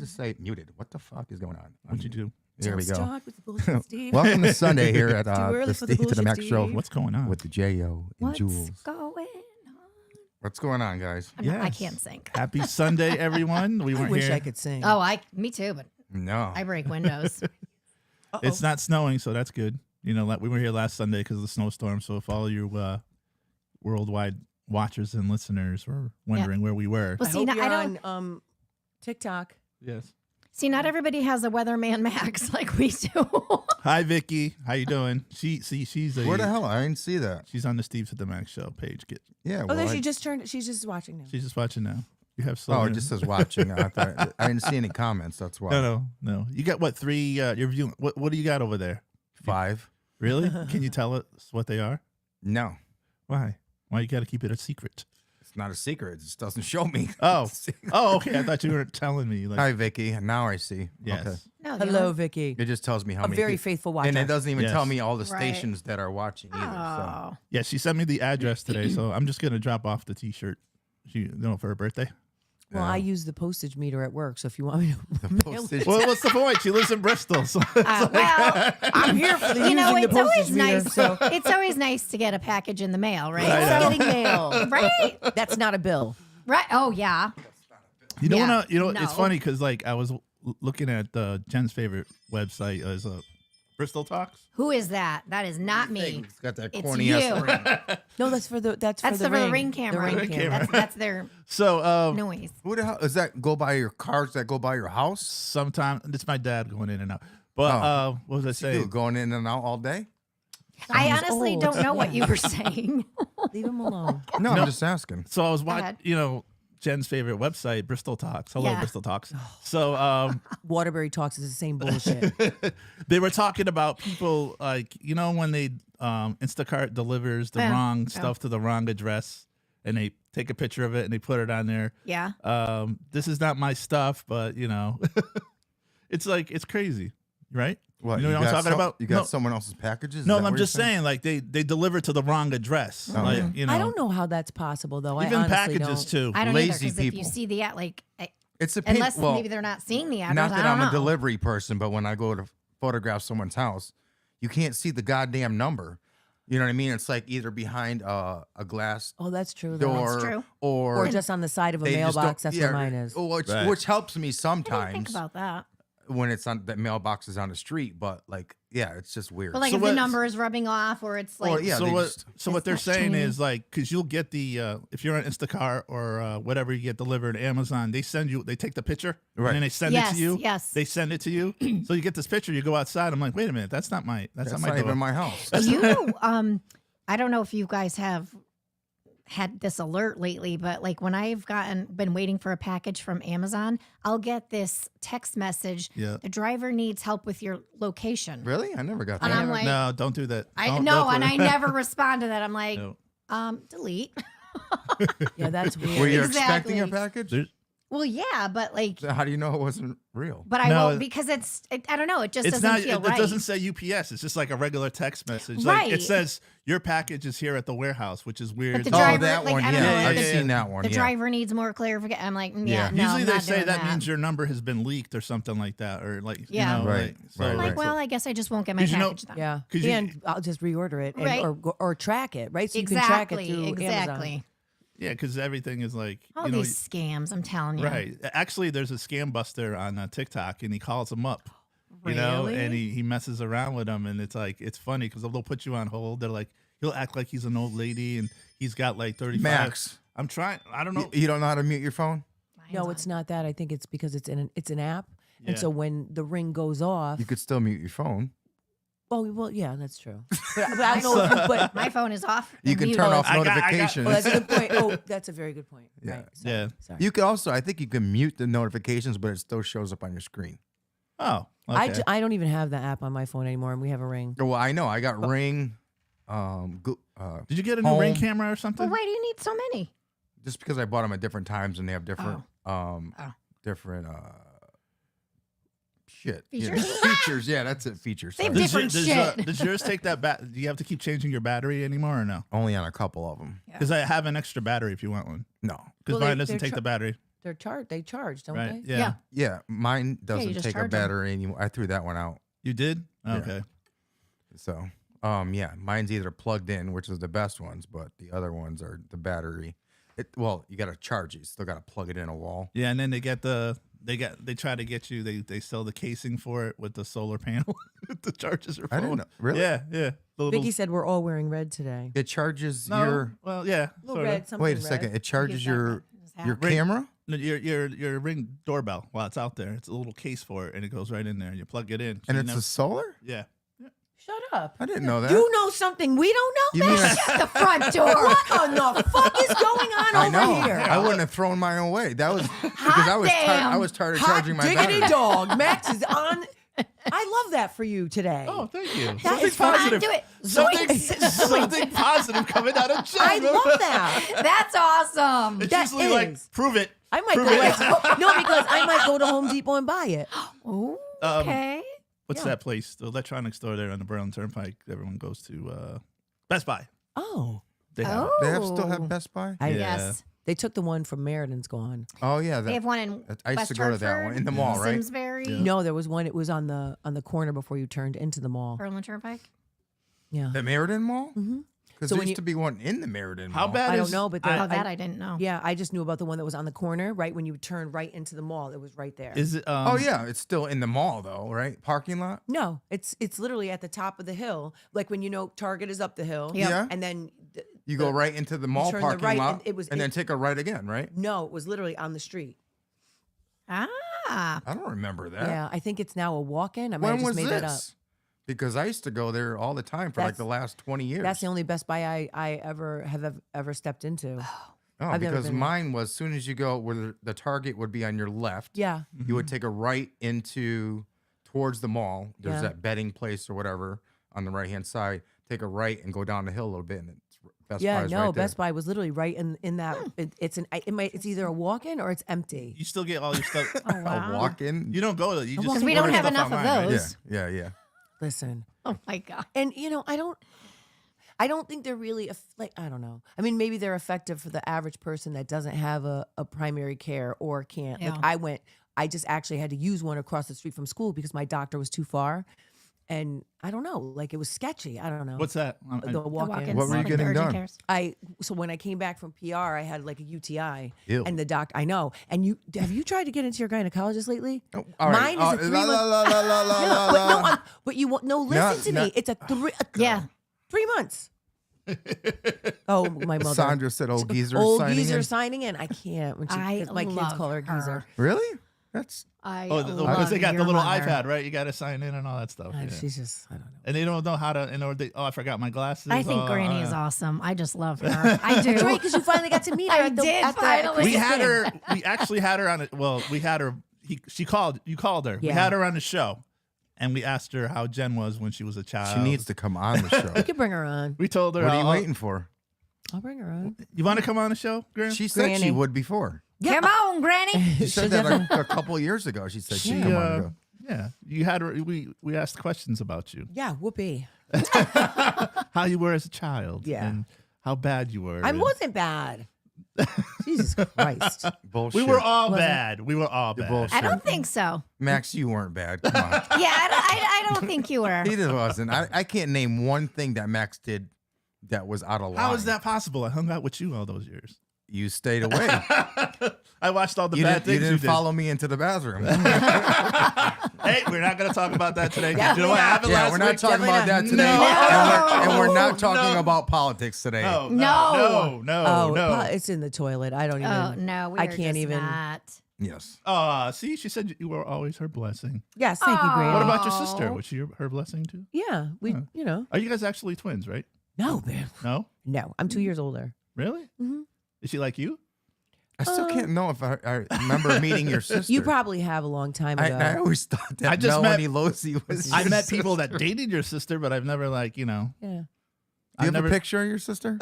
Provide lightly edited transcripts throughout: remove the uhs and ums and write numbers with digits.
just say muted. What the fuck is going on? What'd you do? There we Don't go. start with the bullshit, Steve. Welcome to Sunday here at Too early the for the Steve to the Max bullshit, show Steve. What's going on? with the J.O. and What's Jules. going on? What's going on, guys? I Yes. can't sing. Happy Sunday, everyone. We I weren't wish here. I could sing. Oh, me too, but No. I break windows. It's not snowing, so that's good. You know, we were here last Sunday because of the snowstorm. So if all you worldwide watchers and listeners were wondering where we were, Well, I see, hope now, you're I don't on TikTok. yes. see. Not everybody has a weatherman Max like we do. Hi, Vicky. How you doing? She's a Where the hell? I didn't see that. She's on the Steve to the Max show page. Yeah. Oh, well, there I- she just turned. She's just watching now. She's just watching now. You have Oh, slow. it just says watching. I thought I didn't see any comments. That's why. no. You got what 3? You're viewing. What do you got over there? 5. Really? Can you tell us what they are? No, Why? Why you got to keep it a secret? it's not a secret. It just doesn't show me. Oh, okay. I thought you were telling me. Like, Hi, Vicky. Now I see. yes. Okay. No, the Hello, only- Vicky. It just tells me how A many. very people- faithful watcher. and it doesn't even Yes. tell me all the Right. stations that are watching either. Oh, Yeah, she sent me the address today, so I'm just gonna drop off the T-shirt. For her birthday. Well, I use the postage meter at work, so if you want me to So mail postage- Well, what's the point? She lives in Bristol, so well, I'm here for the you know, using it's the always postage meter. nice. So It's always nice to get a package in the mail, right? I know. getting mail. Right, That's not a bill. right. Oh yeah. you know. Yeah, You know, no. it's funny because like I was looking at Jen's favorite website as Bristol Talks. Who is that? That is not me. It's got that It's corny you. ass ring. No, that's for the That's for the ring camera. The ring camera. That's their So noise. Who the hell is that? Go by your cars that go by your house? sometimes it's my dad going in and out. But Oh. what was I saying? Dude, going in and out all day? I Sounds honestly old. don't know what you were saying. Leave him alone. No, No. I'm just asking. So I was watching, ahead. Jen's favorite website, Bristol Talks. Hello, Yeah. Bristol Talks. So Waterbury Talks is the same bullshit. they were talking about people like when they Instacart delivers the Yeah. wrong stuff to the wrong address, and they take a picture of it and they put it on there. Yeah. This is not my stuff, but it's like it's crazy, right? What, You know what I'm talking about? You got No. someone else's packages? Is No, that I'm what you're just saying, like they deliver to the wrong address. Like I don't know how that's possible, though. I even honestly packages don't. too. I don't either lazy because if you people. see the ad, It's a unless well, maybe they're not seeing the address. not I that don't I'm know. a delivery person, but when I go to photograph someone's house, you can't see the goddamn number. You know what I mean? It's like either behind a glass Oh, that's true. though. door true. or Or just on the side of a they just don't- mailbox. That's yeah, where mine is. Which, Right. which helps me I didn't think sometimes about that. when it's on the mailbox is on the street, but like, yeah, it's just weird. But like So if what- the number is rubbing off, or it's like, Or, yeah, so they what? just- So what they're It's saying not is like, because you'll get the if you're on Instacart or whatever you get delivered, Amazon, they take the picture Right. and then they send Yes, it to you. yes. They send it to you. So you get this picture. You go outside. I'm like, wait a minute, that's not my. That's that's not not my door. even my house. you I don't know if you guys have had this alert lately, but like when I've been waiting for a package from Amazon, I'll get this text message. Yeah. The driver needs help with your location. Really? I never got And that. I'm like, No, don't do that. I Don't- know, don't and put I it- never respond to that. I'm like, No. delete. Yeah, that's Were weird. you Exactly. expecting a package? There's- Well, yeah, but like, So how do you know it wasn't real? but I No. won't because I don't know. It just It's doesn't not. feel It right. doesn't say UPS. It's just like a regular text message. Like it Right. says your package is here at the warehouse, which is weird. But the Oh, driver, that like, one. I Yeah, don't know, I've the- seen that one. the Yeah. driver needs more clarification. I'm like, Yeah. no, Usually I'm they not say doing that means your number has been leaked or something like that, or like Yeah. you know, Right, like, so right, I'm like, right. well, I guess I just won't get my 'Cause you know- package done. Yeah, 'Cause you- and I'll just reorder it, and, Right. or track it, right? So you can track it Exactly, through exactly. Amazon. yeah, because everything is like All you know, these scams, I'm telling you. right. Actually, there's a scam buster on TikTok, and he calls them up. You know, Really? and he messes around with them, and it's like it's funny because they'll put you on hold. They're like, he'll act like he's an old lady, and he's got like 35. Max, I'm trying. I don't know. you don't know how to mute your phone? No, it's not that. I think it's because it's an app, Yeah. and so when the ring goes off, You could still mute your phone. oh well, yeah, that's true. But I don't know. If you, but My phone is off. You and can muted. turn off I got- notifications. well, that's a good point. Oh, that's a very good point. Yeah. Right. Sorry. Yeah. Sorry. You could also, I think you can mute the notifications, but it still shows up on your screen. Oh, okay. I don't even have the app on my phone anymore, and we have a ring. Well, I know. I got Ring. Did you get a new ring home. camera or something? Well, why do you need so many? Just because I bought them at different times and they have different, Oh. different shit. Features? Features. Yeah, that's it. Features. They have sorry. different shit. Does yours take that do you have to keep changing your battery anymore or no? Only on a couple of them. Yeah. Because I have an extra battery if you want one. No. Because Well, mine they- doesn't they're take the battery. They charge, don't Right. they? Yeah. Yeah, mine doesn't just take a charge 'em. battery anymore. I threw that one out. You did? Yeah. Okay. So, yeah, mine's either plugged in, which is the best ones, but the other ones are the battery. Well, you got to charge it. You still got to plug it in a wall. Yeah, and then they try to get you. They sell the casing for it with the solar panel. The charges are. I didn't know. Really? Yeah, yeah. The little, Vicky said we're all wearing red today. It charges no, your. well, yeah. Little sorta. red, something Wait a red. second. It charges your Ring. camera. No, your Ring doorbell while it's out there. It's a little case for it, and it goes right in there. You plug it in, And you it's never- a solar? yeah. Shut up. I didn't know that. You know something we don't know? You mean Max? I- The front door. What in the fuck is going on I over know. here? I wouldn't have thrown mine away. That was because I was damn. I was tired of Hot charging my diggity battery. dog. Max is on. I love that for you today. Oh, thank you. That Something is fun. positive. Do it. Something, Zoinks. something positive coming out of Jen. I love that. That's awesome. It's That usually like, is. prove it. I might Prove go it. no, because I might go to Home Depot and buy it. Ooh, Um, okay. What's Yeah. that place? The electronics store there on the Berlin Turnpike. Everyone goes to Best Buy. Oh, They have it. They have still have Oh. Best Buy. I, Yeah. Yes. they took the one from Meriden gone. Oh yeah, They have one in I used West to go to that Hartford, one in the mall, right? Simsbury, Yeah. No, there was one. It was on the corner before you turned into the mall. Berlin Turnpike. Yeah. The Meriden Mall? Mm-hmm. Because So there when used you- to be one in the Meriden How Mall. bad I is don't know, but I- Oh, that I didn't know. Yeah, I just knew about the one that was on the corner, right when you turn right into the mall. It was right there. is it? Oh yeah, it's still in the mall though, right? Parking lot. No, it's literally at the top of the hill, like when you know Target is up the hill. Yep. Yeah. And then You go right into the mall turn the parking right, lot, and it was- and then it- take a right again, right? no, it was literally on the street. Ah, I don't remember that. Yeah, I think it's now a walk-in. I might When have just was made that up. this? Because I used to go there all the time for like That's- the last 20 years. That's the only Best Buy I ever stepped into. Oh, I've never because been there. mine was as soon as you go where the Target would be on your left, Yeah. you would take a right into towards the mall. There's Yeah. that bedding place or whatever on the right hand side. Take a right and go down the hill a little bit, and it's Best Yeah, Buy's no, right there. Best Buy was literally right in that. It's either a walk-in or it's empty. You still get all your stuff. oh wow. A walk in. You don't go to. You just Because we don't order have stuff enough of online, right? those. Yeah. Listen, Oh my god. and I don't think they're really like, I don't know. I mean, maybe they're effective for the average person that doesn't have a primary care or can't. Yeah. Like I just actually had to use one across the street from school because my doctor was too far, and I don't know, like it was sketchy. I don't know. What's that? the The walk-in? walk-ins, What were you like the getting urgent done? cares. So when I came back from PR, I had like a UTI, Ew. and the doc. I know. And have you tried to get into your gynecologist lately? Oh, all right. Mine is a 3 month. But you want no. Listen to no. me. It's a Yeah. 3 months. Oh, my mother. Sandra said, "Old geezer Old signing geezer in." signing in. I can't. When I 'cause my kids love call her geezer. her. Really? That's I Oh, love because they got the your little mother. iPad, right? You got to sign in and all that stuff. God, yeah. she's just. I don't know. And they don't know how to. I forgot my glasses. I think Oh, Granny yeah. is awesome. I just love her. I do. That's right, because you finally got to meet her. I at the, did at the finally. We Christmas had thing. her. We actually had her on it. Well, we had her. She called. You called her. We Yeah. had her on the show, and we asked her how Jen was when she was a child. she needs to come on the show. You could bring her on. We told her. What are you waiting for? I'll bring her on. You want to come on the show, Gran? She said she Granny. would before. Yeah. Come on, Granny. She said that a couple of years ago. She said she'd come on. and go. Yeah, you had her. We asked questions about you, Yeah, whoopee. how you were as a child, Yeah. and how bad you were. I and- wasn't bad. Jesus Christ. Bullshit. We were all Wasn't- bad. We were all You're bad. bullshit. I don't think so. Max, you weren't bad. Come on. Yeah, I don't think you were. He just wasn't. I can't name one thing that Max did that was out of line. How is that possible? I hung out with you all those years. You stayed away. I watched all the You bad didn't, you things didn't did. follow me into the bathroom. Hey, we're not going to talk about that today. Definitely You know what not. happened Yeah, last we're not week? talking about that Definitely today. not. And we're not No, talking no. about politics today. No, No. no. It's in the toilet. I don't even. Oh no, we I were can't just even. Not. Yes. See, she said you were always her blessing. Yes, thank you, Granny. What about your sister? Oh. Was she her blessing too? Yeah, we. Huh. You know. Are you guys actually twins, right? No, man. No? No, I'm 2 years older. Really? Mhm. Is she like you? I still can't know if I remember meeting your sister. You probably have a long time ago. I always thought that I just met- Melanie Losey was. I your met sister. people that dated your sister, but I've never yeah, Do you I've have never. a picture of your sister?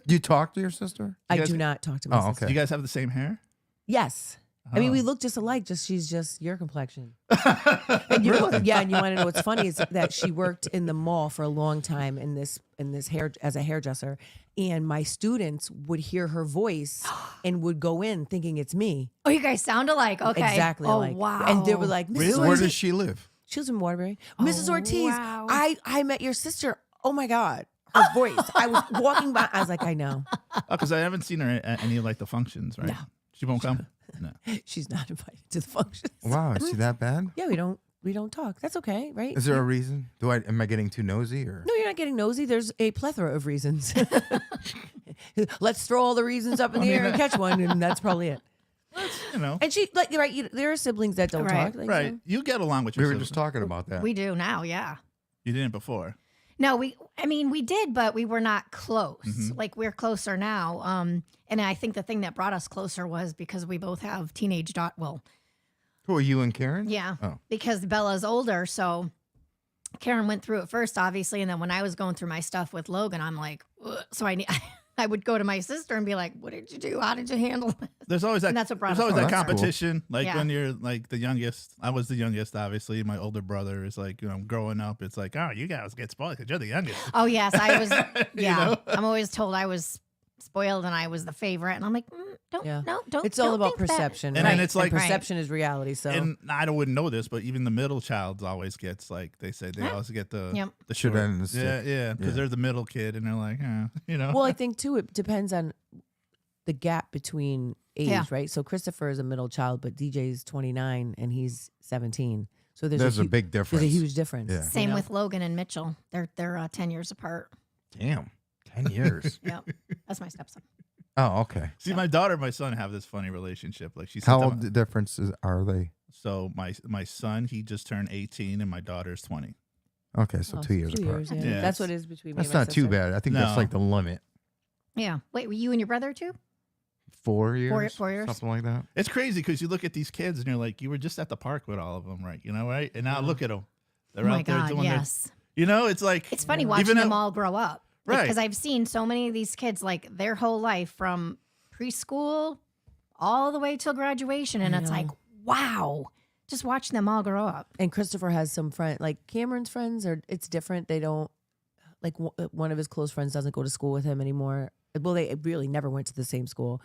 Do you talk to your sister? I guys- do not talk to my Oh, sister. okay. Do you guys have the same hair? Yes, I mean, we Oh. look just alike. She's just your complexion. And you know, yeah, and you want to know what's funny is that she worked in the mall for a long time in this hair as a hairdresser, and my students would hear her voice and would go in thinking it's me. Oh, you guys sound alike. Okay. Exactly. Oh, alike. wow. And they were like, Mrs. Really? Where Ortiz. does she live? She was in Waterbury. Mrs. Ortiz, wow. I met your sister. Oh my God. Her voice. I was walking by. I was like, I know. Because I haven't seen her at any of like the functions, right? No. She won't come. No. She's not invited to the functions. Wow, is she that bad? Yeah, we don't talk. That's okay, right? Is there a reason? Am I getting too nosy or? No, you're not getting nosy. There's a plethora of reasons. Let's throw all the reasons up in the air and catch one, and that's probably it. You know. And she, like, you're right. There are siblings that don't Right. talk. Like, Right. You get along with We your were just sister. talking about that. We do now, yeah. You didn't before. No, we did, but we were not close. Mhm. Like we're closer now. And I think the thing that brought us closer was because we both have teenage well, Who are you and Karen? yeah. Oh. Because Bella's older, so Karen went through it first, obviously, and then when I was going through my stuff with Logan, I'm like, ugh. So I would go to my sister and be like, "What did you do? How did you handle it?" There's always that. And that's what brought There's always us that closer. That's cool. competition. Like Yeah. when you're like the youngest. I was the youngest, obviously. My older brother is like, growing up. It's like, oh, you guys get spoiled because you're the youngest. Oh yes, I was. You Yeah, know? I'm always told I was spoiled and I was the favorite, and I'm like, don't, Yeah. no, don't. It's all don't about think that. perception. And right? then it's like- perception is reality. So And I wouldn't know this, but even the middle child always gets like they say they Huh? always get the Yep. the Should short. end in the stick. Yeah, because Yeah. they're the middle kid, and they're like, well, I think too, it depends on the gap between age, Yeah. right? So Christopher is a middle child, but DJ's 29 and he's 17. So There's a hu- big difference. There's a huge difference. Yeah. you Same know? with Logan and Mitchell. They're 10 years apart. Damn, 10 years. Yep, that's my stepson. Oh, okay. see, my daughter and my son have this funny relationship. Like she How sits old differences are they? So my son, he just turned 18, and my daughter's 20. Okay, so Oh, 2 years apart. yeah. Yeah. That's what it is between me That's and my not too sister. bad. I think No. that's like the limit. Yeah. Wait, were you and your brother too? 4 years, 4 years. something like that. It's crazy because you look at these kids and you're like, you were just at the park with all of them, right? Right? And now Yeah. look at them. They're Oh my out there God, doing yes. their, it's like It's funny Yeah. watching Even them at- all grow up. Right. Because I've seen so many of these kids, like their whole life from preschool all the way till graduation. And I it's know. like, wow, just watching them all grow up. And Christopher has some friend, like Cameron's friends are. It's different. They don't like one of his close friends doesn't go to school with him anymore. Well, they really never went to the same school,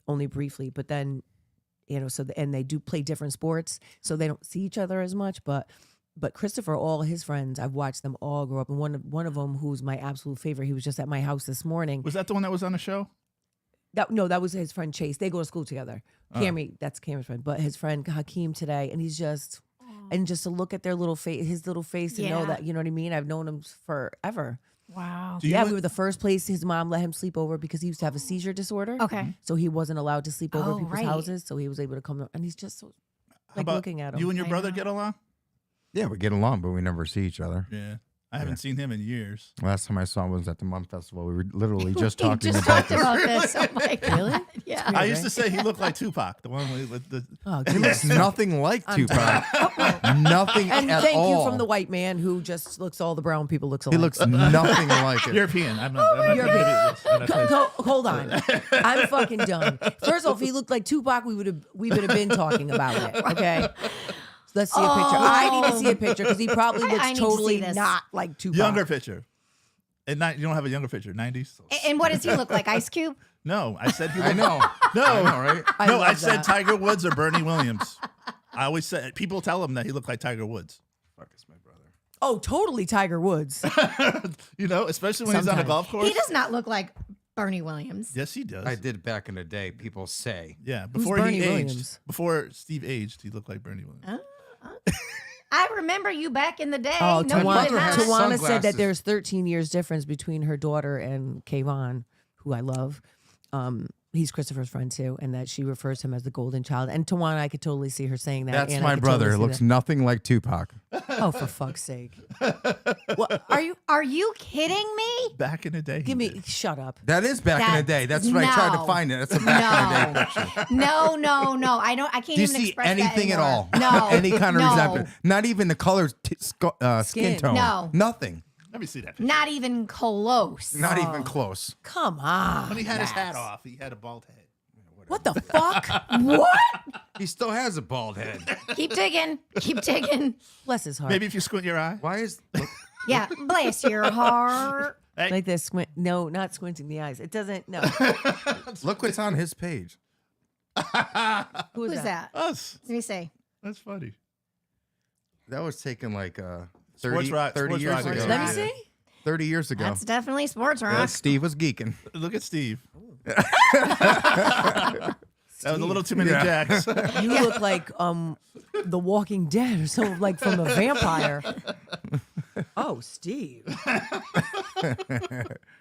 only briefly. But then, and they do play different sports, so they don't see each other as much. But Christopher, all his friends, I've watched them all grow up. And one of them, who's my absolute favorite, he was just at my house this morning. was that the one that was on the show? That was his friend Chase. They go to school together. Oh. Cammy, that's Cameron's friend, but his friend Hakeem today, and he's just. And just to look at their little face, his little face, and know Yeah. that, you know what I mean? I've known him forever. Wow. Do you Yeah, want- we were the first place his mom let him sleep over because he used to have a seizure disorder. Okay. So he wasn't allowed to sleep over Oh, people's right. houses. So he was able to come, and he's just so, How like about looking at him. you and your I brother know. get along? Yeah, we get along, but we never see each other. Yeah. I haven't seen him in years. Last time I saw him was at the Mum Festival. We were literally just We talking just about talked this. about this. Oh my God. Really? Yeah. weird, I used right? to say he looked like Tupac, the one with the. Oh, He looks geez. nothing like I'm Tupac. Nothing And at thank all. you from the white man who just looks all the brown people looks alike. He looks nothing like it. European. I'm not gonna European. do this. I'm not gonna- Hold on, I'm fucking done. First off, if he looked like Tupac, we would have been talking about it. Okay, so let's see a picture. I need to see a picture because he probably I looks need to totally see this. not like Tupac. Younger picture. And you don't have a younger picture. 90s. And what does he look like? Ice Cube? No, I said he. I looked- know. No, I know, right? I no, love I said that. Tiger Woods or Bernie Williams. I always said people tell him that he looked like Tiger Woods. Fuck, it's my brother. Oh, totally Tiger Woods. Especially when he's on a Sometimes. golf course. He does not look like Bernie Williams. Yes, he does. I did back in the day. People say. Yeah, Who's before he Bernie aged, Williams? before Steve aged, he looked like Bernie Williams. I remember you back in the day. Oh, no, you Tawana- did not. has Tawana said sunglasses. that there's 13 years difference between her daughter and Kayvon, who I love. He's Christopher's friend too, and that she refers to him as the golden child. And Tawana, I could totally see her saying that. That's and I my could brother. Totally see Looks that. nothing like Tupac. Oh, for fuck's sake! What are you? Are you kidding me? Back in the day, he Give me. did. Shut up. That is back in the day. That's what I tried to No. find it. That's a back in the day picture. No, no. I don't. I can't Do you even see express anything that at all? anymore. No. Any kind of no. resentment? Not even the color, skin Skin. tone. No. Nothing. Let me see that. Not even close. Not Oh. even close. Come on. When he had his hat off, he had a bald head. What the fuck? What? He still has a bald head. Keep digging. Keep digging. Bless his heart. Maybe if you squint your eye. Why is Yeah, bless your heart. Hey, Like this squint. No, not squinting the eyes. It doesn't. No. look what's on his page? Who's Who's that? us. Let me see. That's funny. That was taken like 30, Sports rock- 30 sports years rock ago. is- Let me Yeah. see. 30 years ago. That's definitely sports rock. Yeah, Steve was geeking. Look at Steve. That was a little too many Yeah. jacks. You look like The Walking Dead or something, like from a vampire. Oh, Steve.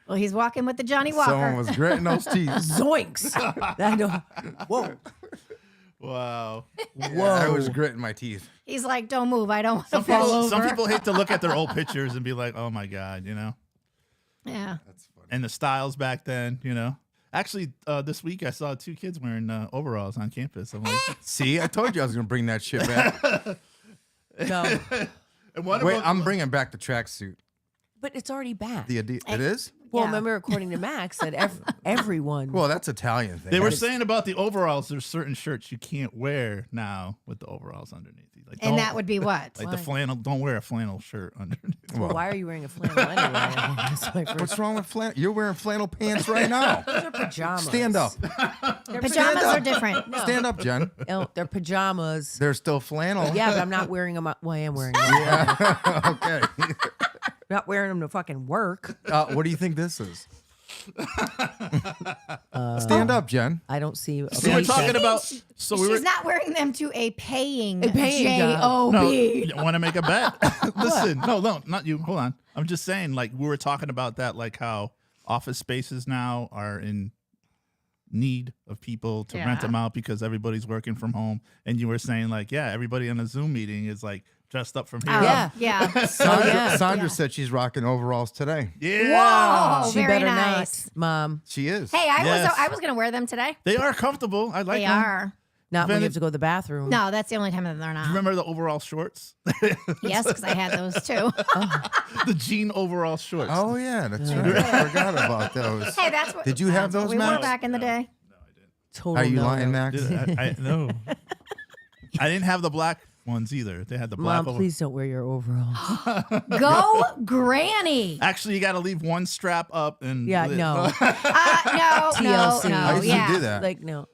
Well, he's walking with the Johnny Walker. Someone was gritting those teeth. Zoinks. I know. Whoa. Wow. Whoa. I was gritting my teeth. He's like, don't move. I don't want to fall over. Some people hate to look at their old pictures and be like, oh my God, you know? Yeah. That's funny. And the styles back then, you know? Actually, this week I saw 2 kids wearing overalls on campus. I'm like, See, I told you I was going to bring that shit back. No. and one Wait, of them, I'm bringing back the tracksuit. But it's already back. It is? Well, Yeah. remember, according to Max, that everyone. Well, that's Italian thing. they were That's- saying about the overalls, there's certain shirts you can't wear now with the overalls underneath. Like, And don't- that would be what? like Why? the flannel. Don't wear a flannel shirt underneath. Well, why are you wearing a flannel anyway? That's my first. What's wrong with flannel? You're wearing flannel pants right now. Those are pajamas. Stand up. They're Pajamas up. are different. No. Stand up, Jen. No, they're pajamas. They're still flannel. Yeah, but I'm not wearing them. Well, I am wearing them. Okay. Not wearing them to fucking work. What do you think this is? Stand up, Jen. I don't see. So we're talking Okay. about. So we were. She's not wearing them to a paying, A paying job. No, J-O-B. you want to make a bet? Listen, no, not you. Hold on. I'm just saying, like we were talking about that, like how office spaces now are in need of people to rent Yeah. them out because everybody's working from home. And you were saying, like, yeah, everybody on a Zoom meeting is like dressed up from here. Oh, Yeah. yeah. Sandra, yeah. Sandra Yeah. said she's rocking overalls today. Yeah. Whoa. She very better nice. not, Mom. She is. Hey, Yes. I was going to wear them today. They are comfortable. I like They them. are. Not when you Vinny- have to go to the bathroom. No, that's the only time that they're Do not. you remember the overall shorts? Yes, because I had those too. The jean overall shorts. Oh yeah, that's right. I forgot about those. Hey, that's what. Did you have that's what those, we were Max? back in the day. Total Are you no-no. lying, Max? No. I didn't have the black ones either. They had the black Mom, please don't wear your overalls. Go, Granny. Actually, you got to leave one strap up and Yeah, no. No, TLC. I no, used yeah. to do that Like, no.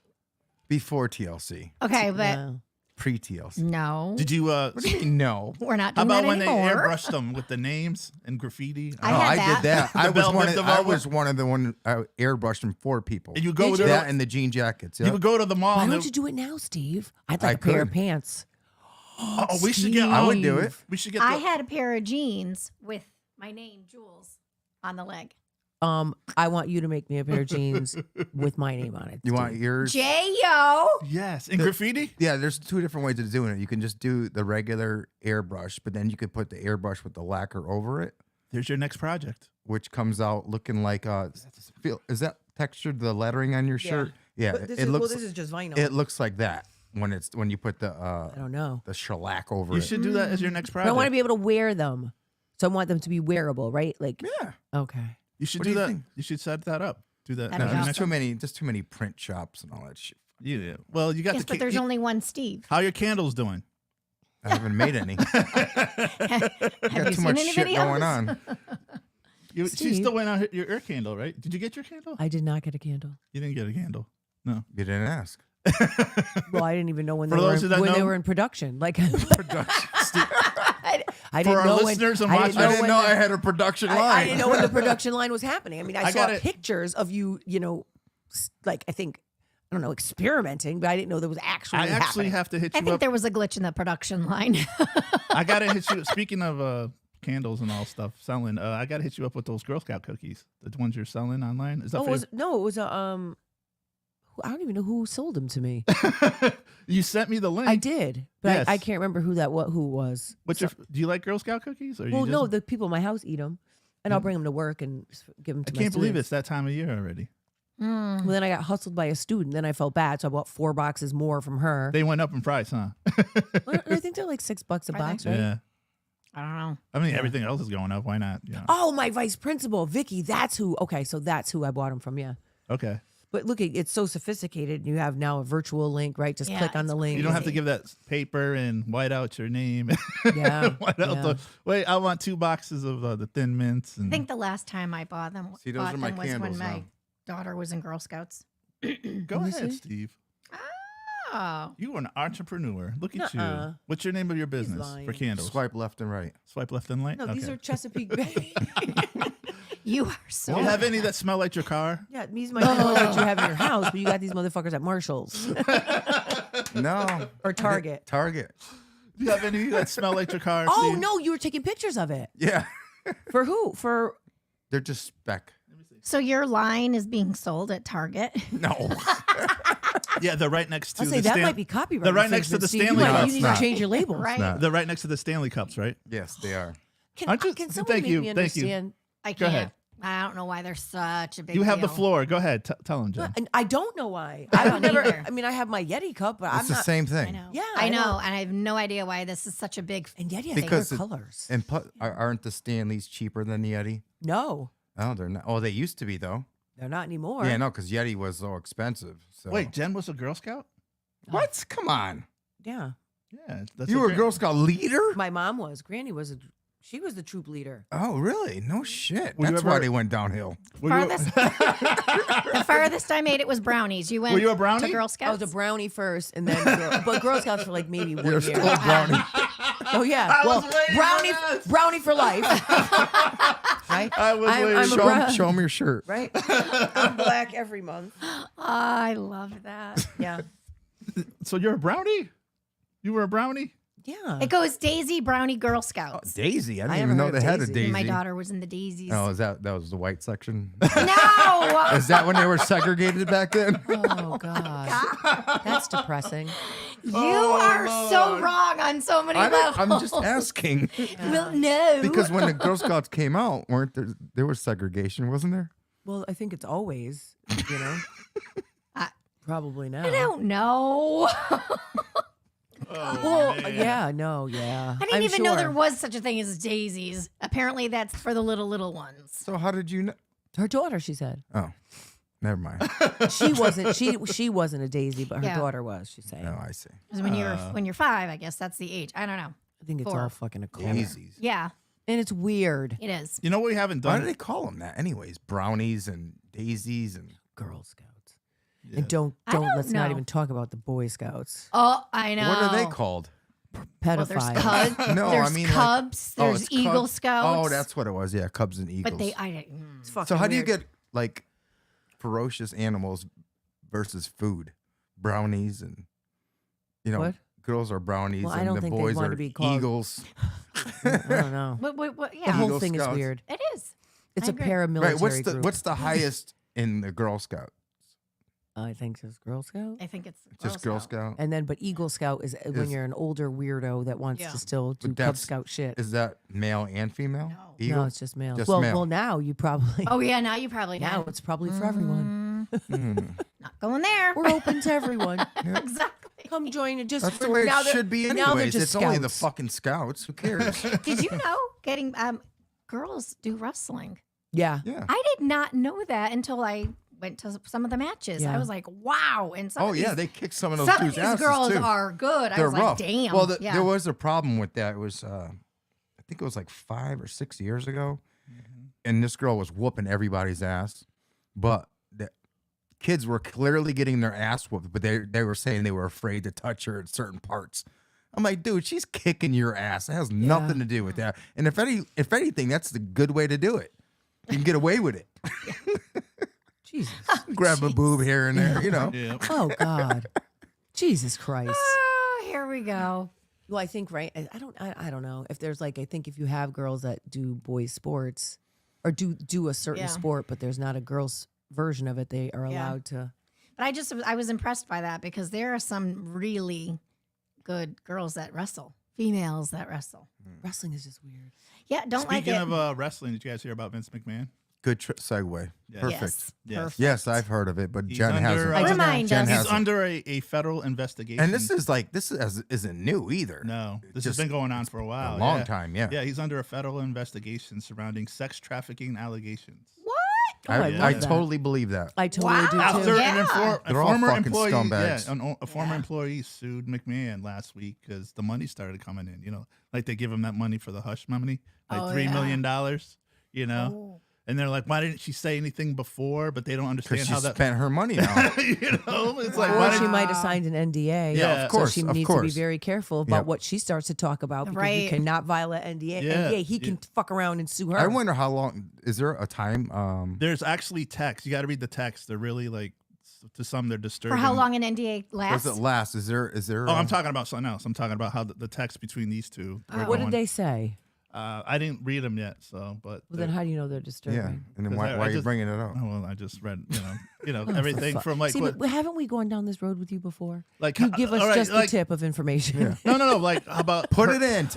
before TLC, Okay, but No. pre-TLC. no, Did you? What do you mean no? we're not How doing about that when anymore. they airbrushed them with the names and graffiti? I Oh, had I that. did that. I was Bell one. Biv Of, I DeVoe? was one of the one airbrushed them for people. And you go Did to you? That and the jean jackets. you Yeah. would go to the mall. Why and don't they- you do it now, Steve? I'd like I a pair of could. pants. Oh, we should get. I would do it. We should get. I The, had a pair of jeans with my name, Jules, on the leg. I want you to make me a pair of jeans with my name on it. You want Steve. yours? J-O. yes, and graffiti. Yeah, there's 2 different ways of doing it. You can just do the regular airbrush, but then you could put the airbrush with the lacquer over it, There's your next project. which comes out looking like is that textured the lettering on your shirt? Yeah, But this it is, looks well, this is just vinyl. it looks like that when you put I the don't know. shellac over You it. should do that as your next But project. I want to be able to wear them. So I want them to be wearable, right? Like, Yeah. okay. You should What do do you that. think? You should set that up. Do that. That'd No, be as your there's next- just too many print shops and all that shit. Yeah. Well, you got Yes, the. but there's only one Steve. How your candles doing? I haven't made any. Have Got you too seen much any shit videos? going on. She Steve. still went out your air candle, right? Did you get your candle? I did not get a candle. You didn't get a candle. No. You didn't ask. Well, I didn't even know when For they were those who don't when they know- were in production. Like, Production. I For didn't our know listeners when, and I watchers- didn't I know didn't when know the- I had a production line. I didn't know when the production line was happening. I mean, I I saw got it. pictures of you, like I think, I don't know, experimenting, but I didn't know there was actually I actually happening. have to hit I you think up. there was a glitch in the production line. I gotta hit you. Speaking of candles and all stuff selling, I gotta hit you up with those Girl Scout cookies. The ones you're selling online. Is that Oh, for it was a I don't even know who sold them to me. you sent me the link. I did, but Yes. I can't remember who who it was. What's your? Do you like Girl Scout cookies? Or Well, you just, no, the people in my house eat them, and I'll bring them to work and give them I to can't my believe students. it's that time of year already. Well, then I got hustled by a student. Then I felt bad, so I bought 4 boxes more from her. They went up in price, huh? Well, I think they're like $6 a Are they? box, right? Yeah. I don't know. I mean, everything else is going up. Why not? You know. Oh, my vice principal, Vicky. That's who. Okay, so that's who I bought them from. Yeah, Okay. But look, it's so sophisticated. You have now a virtual link, right? Just Yeah, click on it's the link. You don't have to Easy. give that paper and white out your name. Yeah, White out yeah. wait, I want 2 boxes of the Thin Mints. And I think the last time I bought them, See, those are my was when candles my now. daughter was in Girl Scouts. go Let me ahead, see. Steve. Oh, You are an entrepreneur. Look at Nuh-uh. you. What's your name of your business lying. for candles? Swipe left and right. Swipe left and right. No, okay. these are Chesapeake Bay. you are so. Do you have any that smell like your car? Yeah, these might be the ones that you have in your house, but you got these motherfuckers at Marshall's No. or Target. Target. Do you have any that smell like your car? Oh Steve? no, you were taking pictures of it. Yeah. For who? For They're just spec. So your line is being sold at Target. No. Yeah, they're right next to I'll say the that Stan- might be copyright. They're right next to infringement, the Steve. Stanley You, Cup. you need No, to it's change your labels. Right. not. They're right next to the Stanley Cups, right? Yes, they are. Can, Just- can someone thank make you, me thank you. understand? I Go can't. ahead. I don't know why they're such a big You have the deal. floor. Go ahead. Tell them, Jen. And I don't know why. I I've don't never. either. I mean, I have my Yeti cup, but It's I'm the not. same I thing. know. Yeah, I I know, don't- and I have no idea why this is such a big. And Yeti has Because other it- colors. And aren't the Stanleys cheaper than the Yeti? No, Oh, they're not. Oh, they used to be though. they're not anymore. Yeah, no, because Yeti was so expensive. So. Wait, Jen was a Girl Scout? What? Come on. Yeah, Yeah. That's You were a great- Girl Scout leader? my mom was. Granny was. She was the troop leader. Oh, really? No shit. Were you That's why ever- they went downhill. Were you, Farthest, the farthest I made it was brownies. You went Were you a brownie? to Girl I Scouts? was a brownie first, and then but Girl Scouts for like maybe 1 You're year. still a brownie. Oh yeah, I well, was waiting for this. brownie for life. Right? I was waiting. I'm a Show, brown. show 'em your shirt. Right? I'm black every month. I love that. Yeah. So you're a brownie? You were a brownie? Yeah. It goes Daisy, Brownie, Girl Scouts. Daisy. I I didn't never even know heard they of had a Daisy. Daisy. My daughter was in the Daisies. Oh, is that was the white section? No! Is that when they were segregated back then? Oh God. That's depressing. You are so wrong on so many levels. I'm just asking. Well, no. Because when the Girl Scouts came out, weren't there was segregation, wasn't there? Well, I think it's always, you know. I- Probably now. I don't know. Well, yeah, no, yeah. I didn't even know there was such a thing as daisies. Apparently, that's for the little ones. So how did you know? Her daughter, she said. Oh, never mind. She wasn't. She wasn't a daisy, but her Yeah. daughter was. She's saying. No, I see. 'Cause when you're 5, I guess that's the age. I don't know. I think it's 4. all fucking a color, Daisies. Yeah, and it's weird. it is. You know what we haven't Why done? do they call them that, anyways? Brownies and daisies and Girl Scouts, Yeah. and don't I don't let's not know. even talk about the Boy Scouts. Oh, I know. what are they called? Well, there's Pedophiles. Cubs. No, there's I mean, like- Cubs. Oh, there's it's Eagle Cubs. Scouts. Oh, that's what it was. Yeah, Cubs and Eagles. But they, It's fucking So how do you weird. get like ferocious animals versus food? Brownies and What? girls are brownies Well, I and don't the think they boys want are to be called- eagles. I don't know. what, The yeah, whole Eagle thing is Scouts. weird. it is. It's I a agree. paramilitary Right. group. What's the highest in the Girl Scout? I think it's Girl Scout. I think it's Just Girl Scout. And then, but Eagle Scout is when Is- you're an older weirdo that wants Yeah. to still do But Cub that's- Scout shit. Is that male and female? No. Eagle? No, it's just male. Just well, male. well, now you probably Oh yeah, now you probably now can. it's probably for everyone. Not going there. We're open to everyone. Exactly. Come join it. Just That's the way it now they're- should be now they're anyways. just It's only the scouts. fucking scouts. Who cares? Did you know getting girls do wrestling? Yeah. Yeah. I did not know that until I went to some of the matches. Yeah. I was like, wow. And some Oh of yeah, these, they kick some of those some of dudes' these asses girls too. are good. I They're was rough. like, damn. Well, yeah. there was a problem with that. It was, I think it was like 5 or 6 years ago, and this girl was whooping everybody's ass, but the kids were clearly getting their ass whooped, but they were saying they were afraid to touch her at certain parts. I'm like, dude, she's kicking your ass. It has nothing to do with that. And if anything, that's the good way to do it. You can get away with it. Jesus. Grab a boob here and there, you know. Yeah. Oh God. Jesus Christ. Oh, here we go. Well, I think right. I don't know if there's like I think if you have girls that do boys sports or do a certain Yeah. sport, but there's not a girls version of it, they are Yeah. allowed to. But I was impressed by that because there are some really good girls that wrestle, females that wrestle. Wrestling is just weird. Yeah, don't like Speaking it. of wrestling, did you guys hear about Vince McMahon? Good segue. Yeah. Perfect. Yes, Yes. perfect. Yes, I've heard of it, but He's Jen under, hasn't. I did Remind Jen us. He's hasn't. under a federal investigation. And this isn't new either. no, this just has been going on for a while. a long yeah. time, yeah. Yeah, he's under a federal investigation surrounding sex trafficking allegations. What? I love I that. totally believe that. I totally do Wow. too. After Yeah. a They're all former fucking employee, scumbags. a former employee sued McMahon last week because the money started coming in. You know, like they give him that money for the hush money, like Oh, $3 yeah. million. You know, Oh. and they're like, why didn't she say anything before? But they don't understand Because she how that. spent her money now. You know, it's like Or why she didn't, might have signed an NDA. Yeah, of course, So she of needs to be course. very careful about Yep. what she starts to talk about because you Right. cannot violate NDA. Yeah, NDA. He can fuck around and sue her. I wonder how long. Is there a time? There's actually text. You got to read the text. They're really like, to some, they're disturbing. For how long an NDA Does lasts? it last? Is there? Oh, I'm talking about something else. I'm talking about how the text between these two. were What going. did they say? I didn't read them yet, so but Well, then how do you know they're disturbing? Yeah. And then 'Cause why I are you just- bringing it up? oh, well, I just read, Oh, for everything fuck- from like See, what, but haven't we gone down this road with you before? like You give us all right, just like, the tip of information. No, like how about Put her- it in.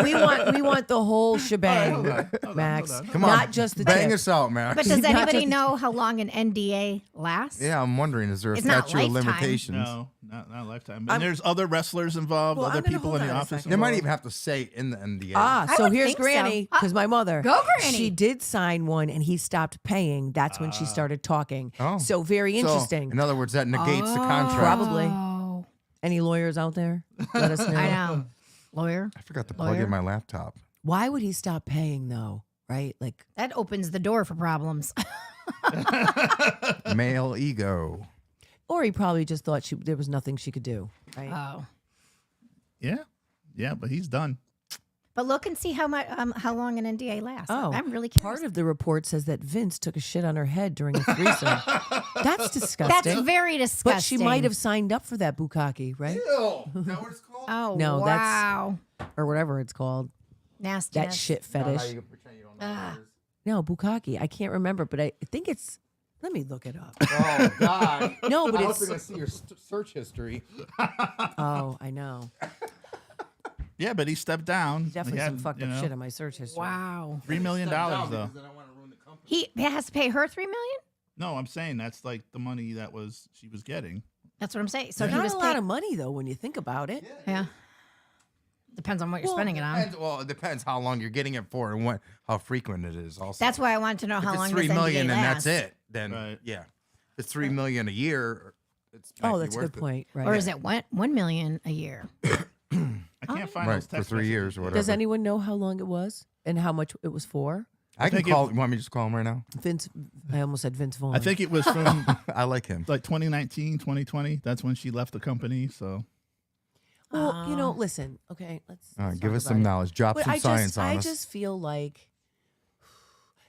We want the whole shebang, hold on, Max. hold on. Come on. Not just the Bang tip. us out, Max. But does Not anybody just- know how long an NDA lasts? Yeah, I'm wondering. Is there a It's not statute of lifetime. limitations? No, not lifetime. And there's other wrestlers involved, Well, I'm other gonna people hold in the on a office. second. They might involved. even have to say in the NDA. Ah, I so would here's think so. Granny, because my mother, Go, Granny. she did sign one and he stopped paying. That's when she started talking. Oh. So very So, interesting. in other words, that negates the contract. Probably. Oh, Any lawyers out there? Let us know. I know. Lawyer. I forgot to plug Lawyer? in my laptop. Why would he stop paying though? Right? Like, That opens the door for problems. Male ego. or he probably just thought there was nothing she could do. Right? Oh. Yeah, but he's done. But look and see how much how long an NDA lasts. Oh, I'm really curious. Part of the report says that Vince took a shit on her head during a threesome. That's disgusting. That's very disgusting. But she might have signed up for that bukkake, right? Ew. Is that what it's called? Oh, No, that's- wow. Or whatever it's called. Nasty. That shit fetish. No, bukkake. I can't remember, but I think it's. Let me look it up. Oh, God. No, but I it's. was going to see your search history. Oh, I know. Yeah, but he stepped down. Definitely He some had, fucked up shit on my search history. Wow. $3 million though. He has to pay her $3 million? No, I'm saying that's like the money that she was getting. That's what I'm saying. So he Not was a lot of money though when you think about it. Yeah. Depends on what you're spending it on. Well, it depends how long you're getting it for and how frequent it is. Also, That's why I wanted to know how if long it's this $3 million NDA and lasts. that's it, then Right. yeah, if it's $3 million a year. It's Oh, that's a good point. Right. Or is it 1 million a year? I can't find Right, those for text 3 years messages. or whatever. Does anyone know how long it was and how much it was for? I can think call. You want me to just call him right now? Vince, I almost said Vince Vaughn. I think it was from I like him. like 2019, 2020. That's when she left the company. So Well, listen. Okay, let's. All right, let's give talk us some about it. knowledge. Drop But some science on I us. just feel like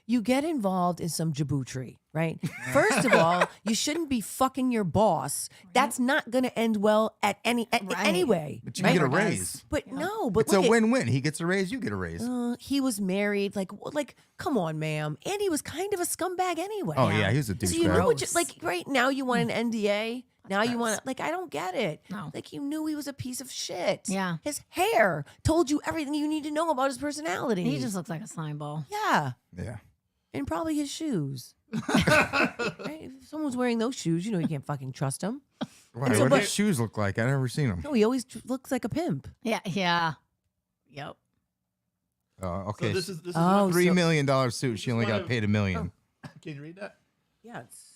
you get involved in some jabootry, right? First of all, you shouldn't be fucking your boss. That's not going to end well at Right. anyway. But you right? get a Never does. raise. But no, but It's a look at- win-win. He gets a raise. You get a raise. he was married. Like, come on, ma'am. And he was kind of a scumbag anyway. Oh yeah, he's a So you knew douchebag. what you, like right now you want an NDA. Now you want gross. I don't get it. No. Like you knew he was a piece of shit. Yeah. His hair told you everything you need to know about his personality. He just looks like a slime ball. yeah. Yeah. And probably his shoes. Right? If someone's wearing those shoes, you know you can't fucking trust him. Right, so what do but- his shoes look like? I never seen them. No, he always looks like a pimp. Yeah. Yeah. Yep. Okay. So this is Oh, what- $3 million suit. She only got paid $1 million. Can you read that? Yeah, it's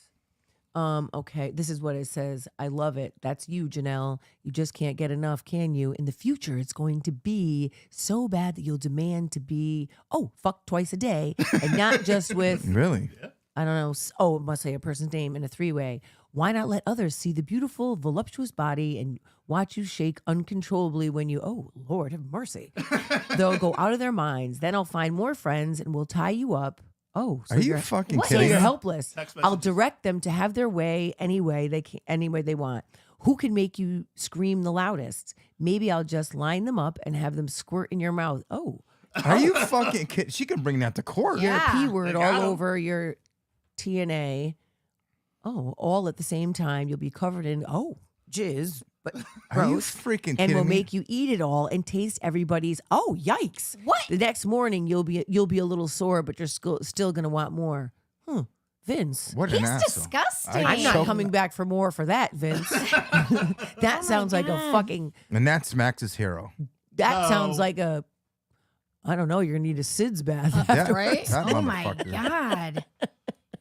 okay. This is what it says. I love it. That's you, Janelle. You just can't get enough, can you? In the future, it's going to be so bad that you'll demand to be fuck twice a day, and not just with Really? I don't know. It must say a person's name in a three-way. Why not let others see the beautiful, voluptuous body and watch you shake uncontrollably when you, oh, Lord, have mercy. They'll go out of their minds. Then I'll find more friends and we'll tie you up. Oh, so Are you you're- fucking so kidding you're me? helpless. Text I'll messages. direct them to have their way any way they want. Who can make you scream the loudest? Maybe I'll just line them up and have them squirt in your mouth. Oh, Are you fucking kidding? She can bring that to court. your Yeah. P word They got all 'em. over your TNA. Oh, all at the same time. You'll be covered in jizz, but Are you gross. freaking And kidding we'll me? make you eat it all and taste everybody's. Oh, yikes! What? The next morning you'll be a little sore, but you're still gonna want more. Vince. What an He's asshole. disgusting. I'm not So- coming back for more for that, Vince. That sounds like a God. fucking. And that's Max's hero. That sounds No. like a. I don't know. You're gonna need a SIDS bath. Yeah, Right? that Oh my motherfucker. God.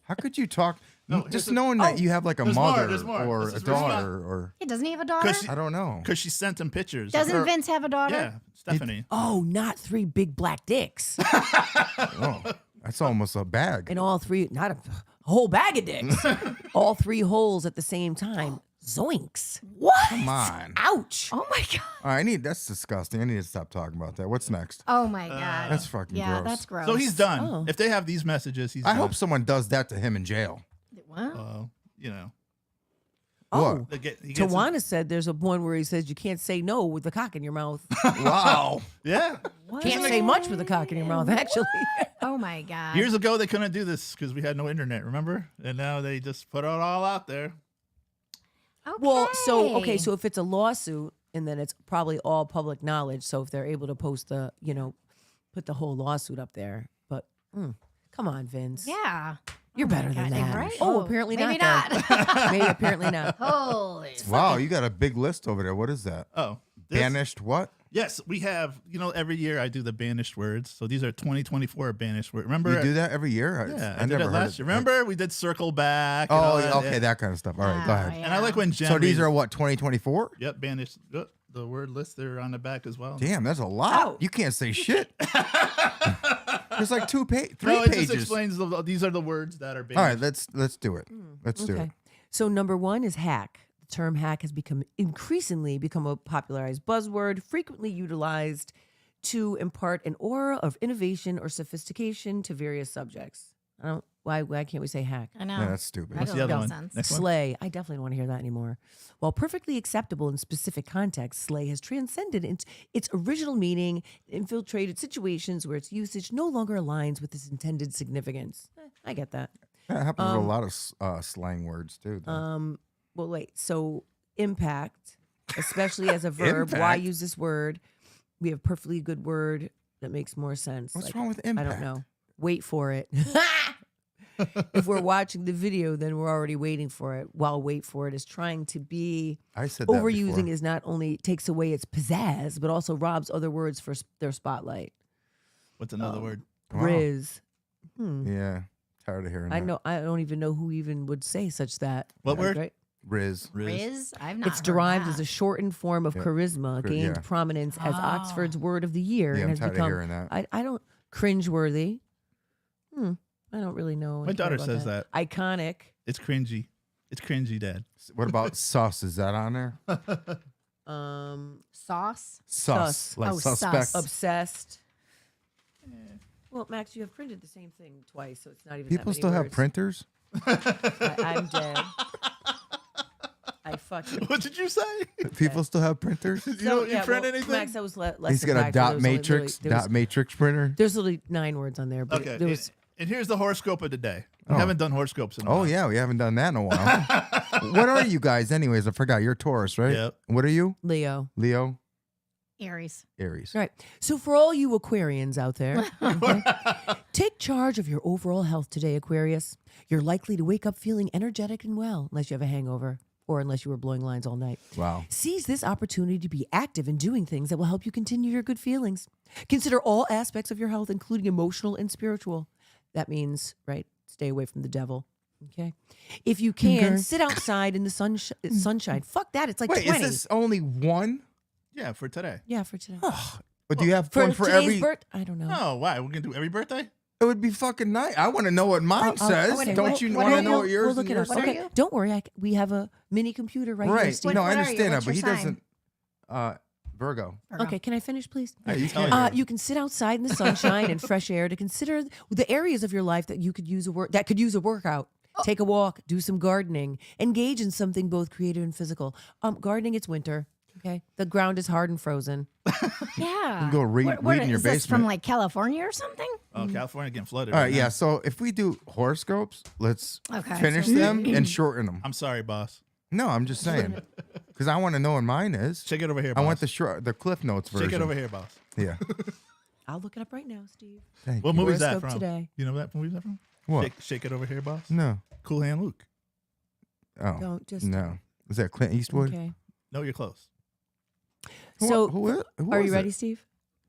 How could you talk? No, here's just the- knowing that you have like a there's more, mother there's more. or This a is where it's daughter or Hey, doesn't he have a daughter? 'Cause she- I don't know. Because she sent him pictures. Doesn't Vince have a daughter? Yeah, Stephanie. Oh, not 3 big black dicks. Oh, that's almost a bag. And all 3, not a whole bag of dicks. All 3 holes at the same time. Zoinks. What? Come on. Ouch. Oh my god. All right, that's disgusting. I need to stop talking about that. What's next? Oh my god. That's fucking yeah, gross. that's gross. So he's done. Oh. If they have these messages, he's I done. hope someone does that to him in jail. What? You know. Oh. What? He gets Tawana said there's a one where he says you can't say no with the cock in your mouth. Wow. Yeah. Can't say much with the cock in your mouth, actually. Oh my god. Years ago, they couldn't do this because we had no internet, remember? And now they just put it all out there. Okay. Well, so if it's a lawsuit, and then it's probably all public knowledge. So if they're able to post put the whole lawsuit up there, but come on, Vince, Yeah. you're better than God, that. right? Oh, Oh, apparently maybe not. Then. Maybe apparently not. Holy. Wow, you got a big list over there. What is that? Oh. this- Banished what? Yes, we have, every year I do the banished words. So these are 2024 banished words. Remember? You do that every year? Yeah, I, I did never it heard last year. Remember? We did circle back. and Oh, all that, okay, yeah. that kind of stuff. All right, go Oh, ahead. yeah. And I like when Jen So these reads- are what, 2024? Yep, banished. The word list, they're on the back as well. Damn, that's a lot. Oh. You can't say shit. There's like 3 No, it pages. just explains these are the words that are banished. All right, let's do it. Let's do it. Okay. So number 1 is hack. The term hack has increasingly become a popularized buzzword, frequently utilized to impart an aura of innovation or sophistication to various subjects. Why can't we say hack? I know. Yeah, that's stupid. That What's the doesn't other make one? sense. Next one. Slay. I definitely don't want to hear that anymore. While perfectly acceptable in specific contexts, slay has transcended its original meaning, infiltrated situations where its usage no longer aligns with its intended significance. I get that. That happens with a lot of slang words too. though. Well, wait. So impact, especially as a verb. Why Impact? use this word? We have a perfectly good word that makes more sense. What's wrong with impact? I don't know. Wait for it. If we're watching the video, then we're already waiting for it. While wait for it is trying to be I said that overusing before. is not only takes away its pizzazz, but also robs other words for their spotlight. What's another word? Wow. Riz. Yeah, tired of hearing I that. know. I don't even know who even would say such that. What word? Right? Riz. Riz? I've not It's heard derived that. as a shortened form of charisma, Char- gained yeah. prominence as Oxford's word of the year, Yeah, and I'm has tired of become. hearing that. I don't cringeworthy. I don't really know. My care daughter about says that. Iconic. It's cringy. It's cringy, Dad. What about sus? Is that on there? Sauce? Sus. Like Oh, suspect. sus. Obsessed. Well, Max, you have printed the same thing twice, so it's not even. People that still many have words. printers. I'm dead. I fucking. What did you say? People still have printers. You don't you print anything? Max, that was less. He's got a dot matrix. Dot matrix printer. There's literally 9 words on there, but Okay. there was. And here's the horoscope of the day. We Oh. haven't done horoscopes in a Oh while. yeah, we haven't done that in a while. What are you guys, anyways? I forgot. You're Taurus, right? Yep. What are you? Leo. Leo. Aries. Aries. All right. So for all you Aquarians out there, take charge of your overall health today, Aquarius. You're likely to wake up feeling energetic and well, unless you have a hangover or unless you were blowing lines all night. Wow. Seize this opportunity to be active in doing things that will help you continue your good feelings. Consider all aspects of your health, including emotional and spiritual. That means, right, stay away from the devil. Okay. If you can, sit outside in the sunshine. Fuck that. It's like Wait, 20. is this only one? Yeah, for today. Yeah, for today. But do you have For one for today's every? birth, I don't know. No, why? We're gonna do every birthday? It would be fucking nice. I want to know what mine says. wait, Don't what- you what want are to know you? what yours We'll look and it yours up. What are Okay, you? don't worry. We have a mini computer right here, Right. Steve. No, I What are you? understand that, What's but your he sign? doesn't. Virgo. Virgo. Okay, can I finish, please? Yeah, you tell can. me. You can sit outside in the sunshine and fresh air to consider the areas of your life that you could use that could use a workout. Take a walk, do some gardening, engage in something both creative and physical. Gardening, it's winter. Okay, the ground is hard and frozen. Yeah. go read- What- read in your is this from basement. like California or something? Oh, California getting flooded. All right, right yeah. now. So if we do horoscopes, let's Okay. finish them and shorten them. I'm sorry, boss. No, I'm just saying because I want to know what mine is. Shake it over here, I boss. want the Cliff Notes version. Shake it over here, boss. Yeah. I'll look it up right now, Steve. Thank What you. movie is that Horoscope from? today. You know that movie that from? What? Shake it over here, boss. No. Cool Hand Luke. Oh. Don't just. No. Is that Clint Eastwood? Okay. No, you're close. Who- So, who are was you it? ready, Steve?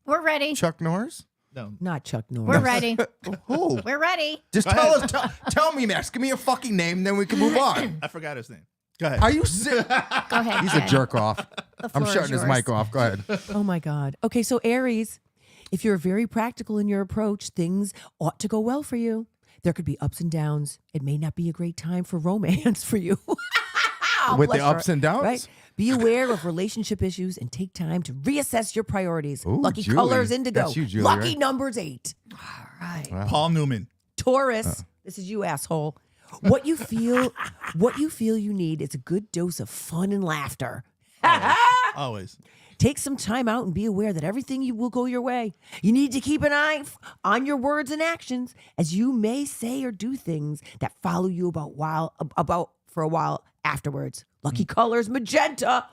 We're ready. Chuck Norris? No. Not Chuck Norris. We're ready. Who? We're ready. Just tell us. Tell me, Max. Give me a fucking name, then we can move on. I forgot his name. Go ahead. Are you sick? Go ahead. He's a Jen. jerk off. The I'm floor is shutting his yours. mic off. Go ahead. Oh my God. Okay, so Aries, if you're very practical in your approach, things ought to go well for you. There could be ups and downs. It may not be a great time for romance for you. With Bless the your- ups and downs? Right? Be aware of relationship issues and take time to reassess your priorities. Ooh, Lucky Julie. colors indigo. That's you, Julie, Lucky right? numbers 8. All right. Wow. Paul Newman. Taurus, this is you, asshole. What you feel you need is a good dose of fun and laughter. Always. Take some time out and be aware that everything you will go your way. You need to keep an eye on your words and actions, as you may say or do things that follow you about for a while afterwards. Lucky colors magenta.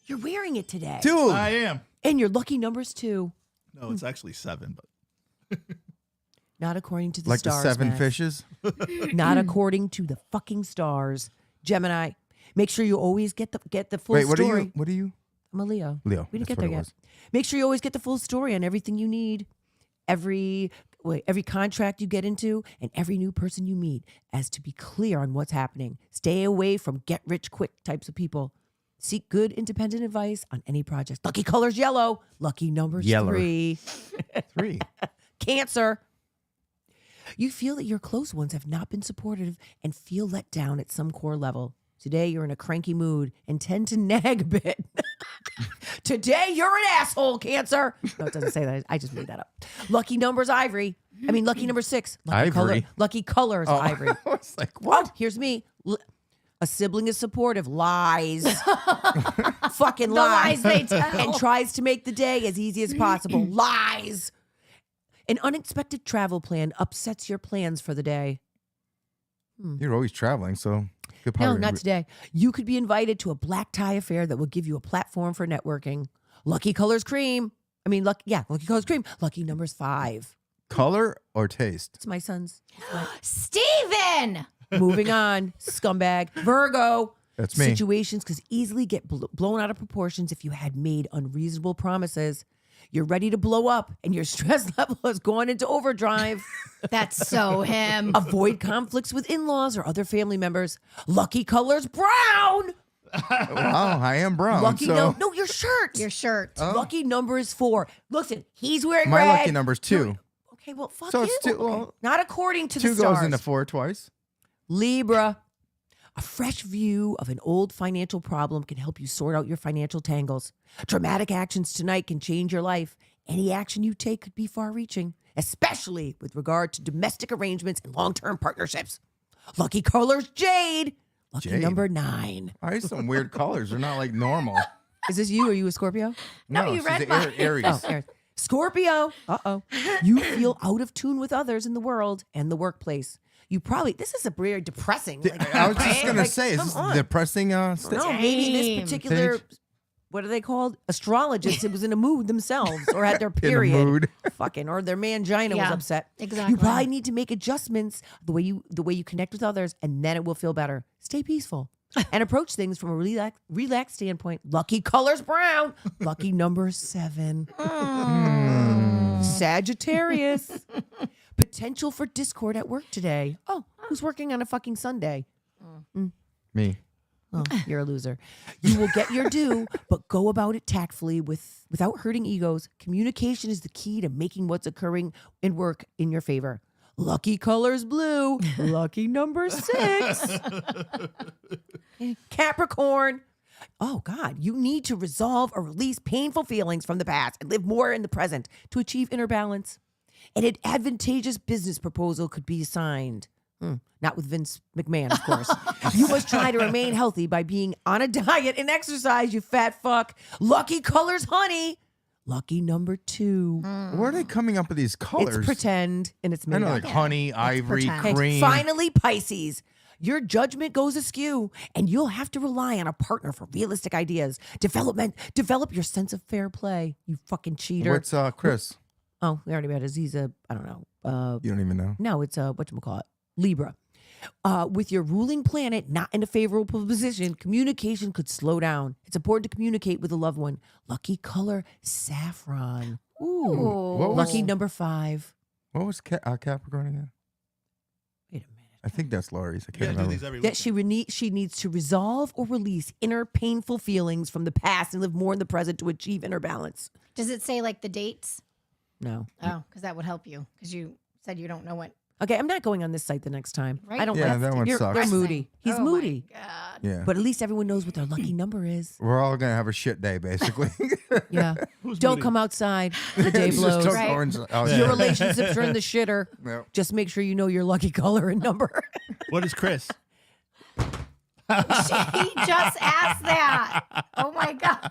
You're wearing it today. Dude. I am. And your lucky numbers too. No, it's actually 7, but Not according to the Like stars. the 7 Max. fishes? Not according to the fucking stars. Gemini, make sure you always get the full Wait, what story. are you? What are you? I'm a Leo. Leo. We didn't That's get there what it yet. was. Make sure you always get the full story on everything you need, every contract you get into, and every new person you meet, as to be clear on what's happening. Stay away from get rich quick types of people. Seek good independent advice on any project. Lucky colors yellow. Lucky numbers Yeller. 3. 3. Cancer. You feel that your close ones have not been supportive and feel let down at some core level. Today, you're in a cranky mood and tend to nag a bit. Today, you're an asshole, Cancer. No, it doesn't say that. I just made that up. Lucky numbers, Ivory. I mean, lucky number 6. Lucky Ivory? lucky colors, Ivory. I was like, what? Oh, here's me. A sibling is supportive. Lies. Fucking The lies. lies they tell. And tries to make the day as easy as possible. Lies. An unexpected travel plan upsets your plans for the day. You're always traveling, so could No, probably not today. You could be invited to a black tie affair that will give you a platform for networking. Lucky colors cream. Lucky colors cream. Lucky numbers 5. color or taste. It's my son's. Steven! Moving on, scumbag. Virgo. That's me. Situations could easily get blown out of proportions if you had made unreasonable promises. You're ready to blow up and your stress level has gone into overdrive. That's so him. Avoid conflicts with in-laws or other family members. Lucky colors brown. Wow, I am brown. Lucky so no, your shirt. Your shirt. Lucky number is 4. Listen, he's wearing my red. lucky number's 2. Okay, well, fuck So you. it's 2. Well, Not according to 2 the stars. goes into 4 twice. Libra. A fresh view of an old financial problem can help you sort out your financial tangles. Dramatic actions tonight can change your life. Any action you take could be far-reaching, especially with regard to domestic arrangements and long-term partnerships. Lucky colors, jade. Lucky Jade. number 9. I have some weird colors. They're not like normal. Is this you? Are you a Scorpio? No, you she's read a mine. Aries. Oh, Aries. Scorpio. Uh-oh. You feel out of tune with others in the world and the workplace. This is a very depressing. I was just gonna like, say, is come this on. depressing? No, maybe this Same. particular, Page. what are they called? Astrologist. It was in a mood themselves or had their In a period. mood. Fucking, or their mangina was Yeah, upset. exactly. You probably need to make adjustments the way you connect with others, and then it will feel better. Stay peaceful and approach things from a relaxed standpoint. Lucky colors brown. Lucky number 7. Sagittarius. Potential for discord at work today. Oh, who's working on a fucking Sunday? Me. Oh, you're a loser. You will get your due, but go about it tactfully without hurting egos. Communication is the key to making what's occurring in work in your favor. Lucky colors blue. Lucky number 6. Capricorn. Oh, God. You need to resolve or release painful feelings from the past and live more in the present to achieve inner balance. An advantageous business proposal could be signed. Not with Vince McMahon, of course. You must try to remain healthy by being on a diet and exercise, you fat fuck. Lucky colors, honey. Lucky number 2. Where are they coming up with these colors? It's pretend and it's I made know, up. like honey, ivory, pretend. Okay, cream. finally, Pisces. Your judgment goes askew, and you'll have to rely on a partner for realistic ideas. Develop your sense of fair play, you fucking cheater. What's Chris? Oh, we already met his. He's a, I don't know. You don't even know. No, it's whatchamacallit, Libra. With your ruling planet not in a favorable position, communication could slow down. It's important to communicate with a loved one. Lucky color, saffron. Ooh. What was- Lucky number 5. What was Capricorn again? Wait a minute. I think that's Lori's. I You can't gotta do remember. these every That week. she needs to resolve or release inner painful feelings from the past and live more in the present to achieve inner balance. Does it say like the dates? No. Oh, because that would help you. Because you said you don't know what. Okay, I'm not going on this site the next time. Right? I don't Yeah, like that one They're sucks. moody. He's Oh my moody. God. Yeah. But at least everyone knows what their lucky number is. We're all gonna have a shit day, basically. Yeah. Who's Don't moody? come outside. The day Just blows. don't Right. go inside. Oh, Yeah. Your yeah. relationships are in the shitter. Yep. Just make sure you know your lucky color and number. What is Chris? She just asked that. Oh my God.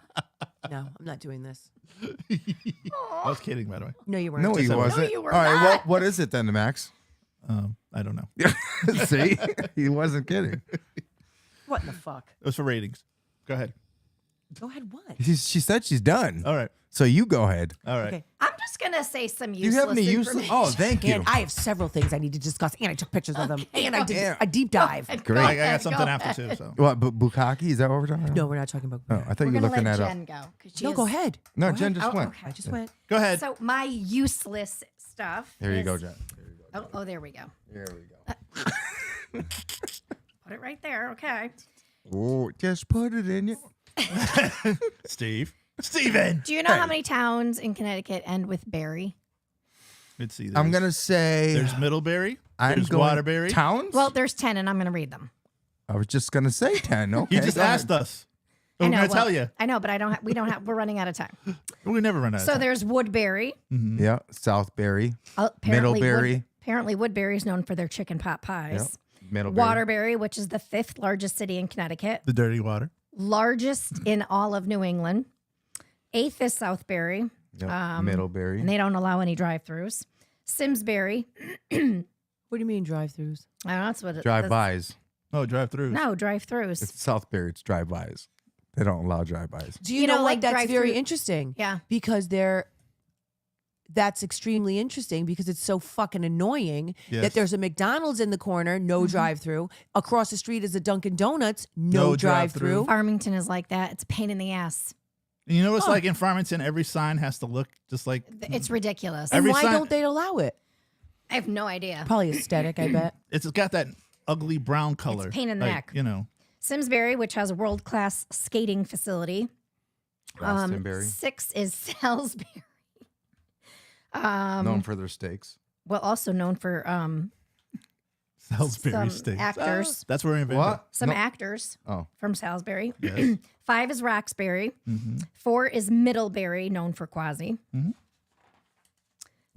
No, I'm not doing this. I was kidding, by the way. No, you weren't. No, he Just- wasn't. you were all right, not. well, what is it then, Max? I don't know. See, he wasn't kidding. What in the fuck? It was for ratings. Go ahead. Go ahead, what? She said she's done. All right. So you go ahead. All right. Okay. I'm just going to say some Do useless you have any useless? information. Oh, thank you. And I have several things I need to discuss, and I took pictures of them, and I did Yeah. a deep dive. Great. I got something after too. So What? Bukkake? Is that what we're talking about? No, we're not talking about. Oh, I thought We're you were going to looking let that Jen up. go. 'cause she No, is- go ahead. No, Go Jen ahead. just Oh, went. okay. I just went. go ahead. So my useless stuff. Here you is- go, Jen. Oh, there we go. Here we go. Put it right there. Okay. Oh, just put it in you. Steven. Do you know how Hey. many towns in Connecticut end with Berry? Let's see. I'm gonna say There's Middlebury. I'm There's going Waterbury. Towns. Well, there's 10, and I'm going to read them. I was just gonna say 10. Okay, You just go ahead. asked us. I We're know, gonna well, tell you. I know, but I don't. We don't have. We're running out of time. We never run out. So of time. there's Woodbury. Yeah, Southbury, Apparently Middlebury. Apparently, Woodbury is known for their chicken pot pies. Middlebury. Waterbury, which is the 5th largest city in Connecticut, the dirty water. largest in all of New England. 8th is Southbury, Yep. Middlebury. and they don't allow any drive-throughs. Simsbury, What do you mean drive-throughs? I don't know, that's what it Drive-bys. Oh, drive through. No, drive-throughs. It's Southbury. It's drive-bys. They don't allow drive-bys. Do you, You know, know, like that's very drive-through- interesting? Yeah. Because that's extremely interesting because it's so fucking annoying Yes. that there's a McDonald's in the corner, no drive-through. Across the street is a Dunkin' Donuts, No no drive-through. drive-through. Farmington is like that. It's a pain in the ass. And you know what's like in Farmington? Every sign has to look just like. It's ridiculous. And Every why sign- don't they allow it? I have no idea. Probably aesthetic, I bet. It's got that ugly brown color. a pain in the like, neck. You know. Simsbury, which has a world-class skating facility. Glastonbury. 6 is Salisbury. Known for their steaks. Well, also known for Salisbury some steaks. actors. That's where we invented. What? some No. actors Oh. from Salisbury. Yes. 5 is Roxbury. 4 is Middlebury, known for Quasi.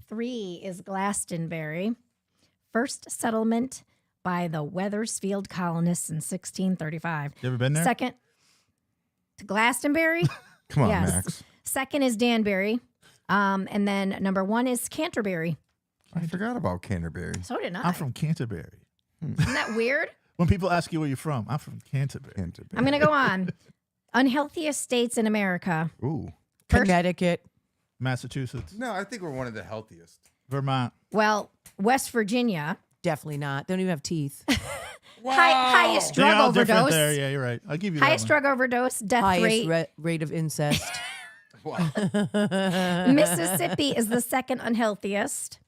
3 is Glastonbury. First settlement by the Wethersfield colonists in 1635. You ever been there? Second to Glastonbury. Come on, Yes. Max. Second is Danbury. And then number 1 is Canterbury. I forgot about Canterbury. So did I. I'm from Canterbury. Isn't that weird? When people ask you where you're from, I'm from Canterbury. Canterbury. I'm going to go on. Unhealthiest states in America. Ooh. First- Connecticut. Massachusetts, No, I think we're one of the healthiest. Vermont. Well, West Virginia. Definitely not. They don't even have teeth. Highest They're drug all different overdose. there. Yeah, you're right. I'll give you Highest that one. drug overdose death Highest rate. rate of incest. Mississippi is the second unhealthiest.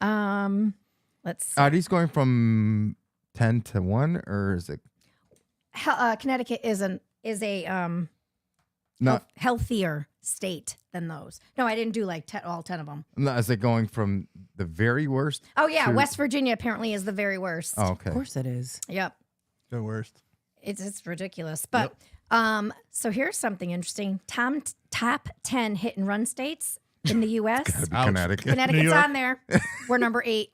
Let's see. Are these going from 10 to 1 or is it Connecticut is a not? healthier state than those. No, I didn't do like all 10 of them. No, is it going from the very worst? Oh yeah, to- West Virginia apparently is the very worst. Oh, okay. Of course it is. Yep. The worst. It's ridiculous. But so here's something interesting. Top 10 hit and run states in the US. Ouch. Connecticut. New Connecticut's York. on there. We're number 8.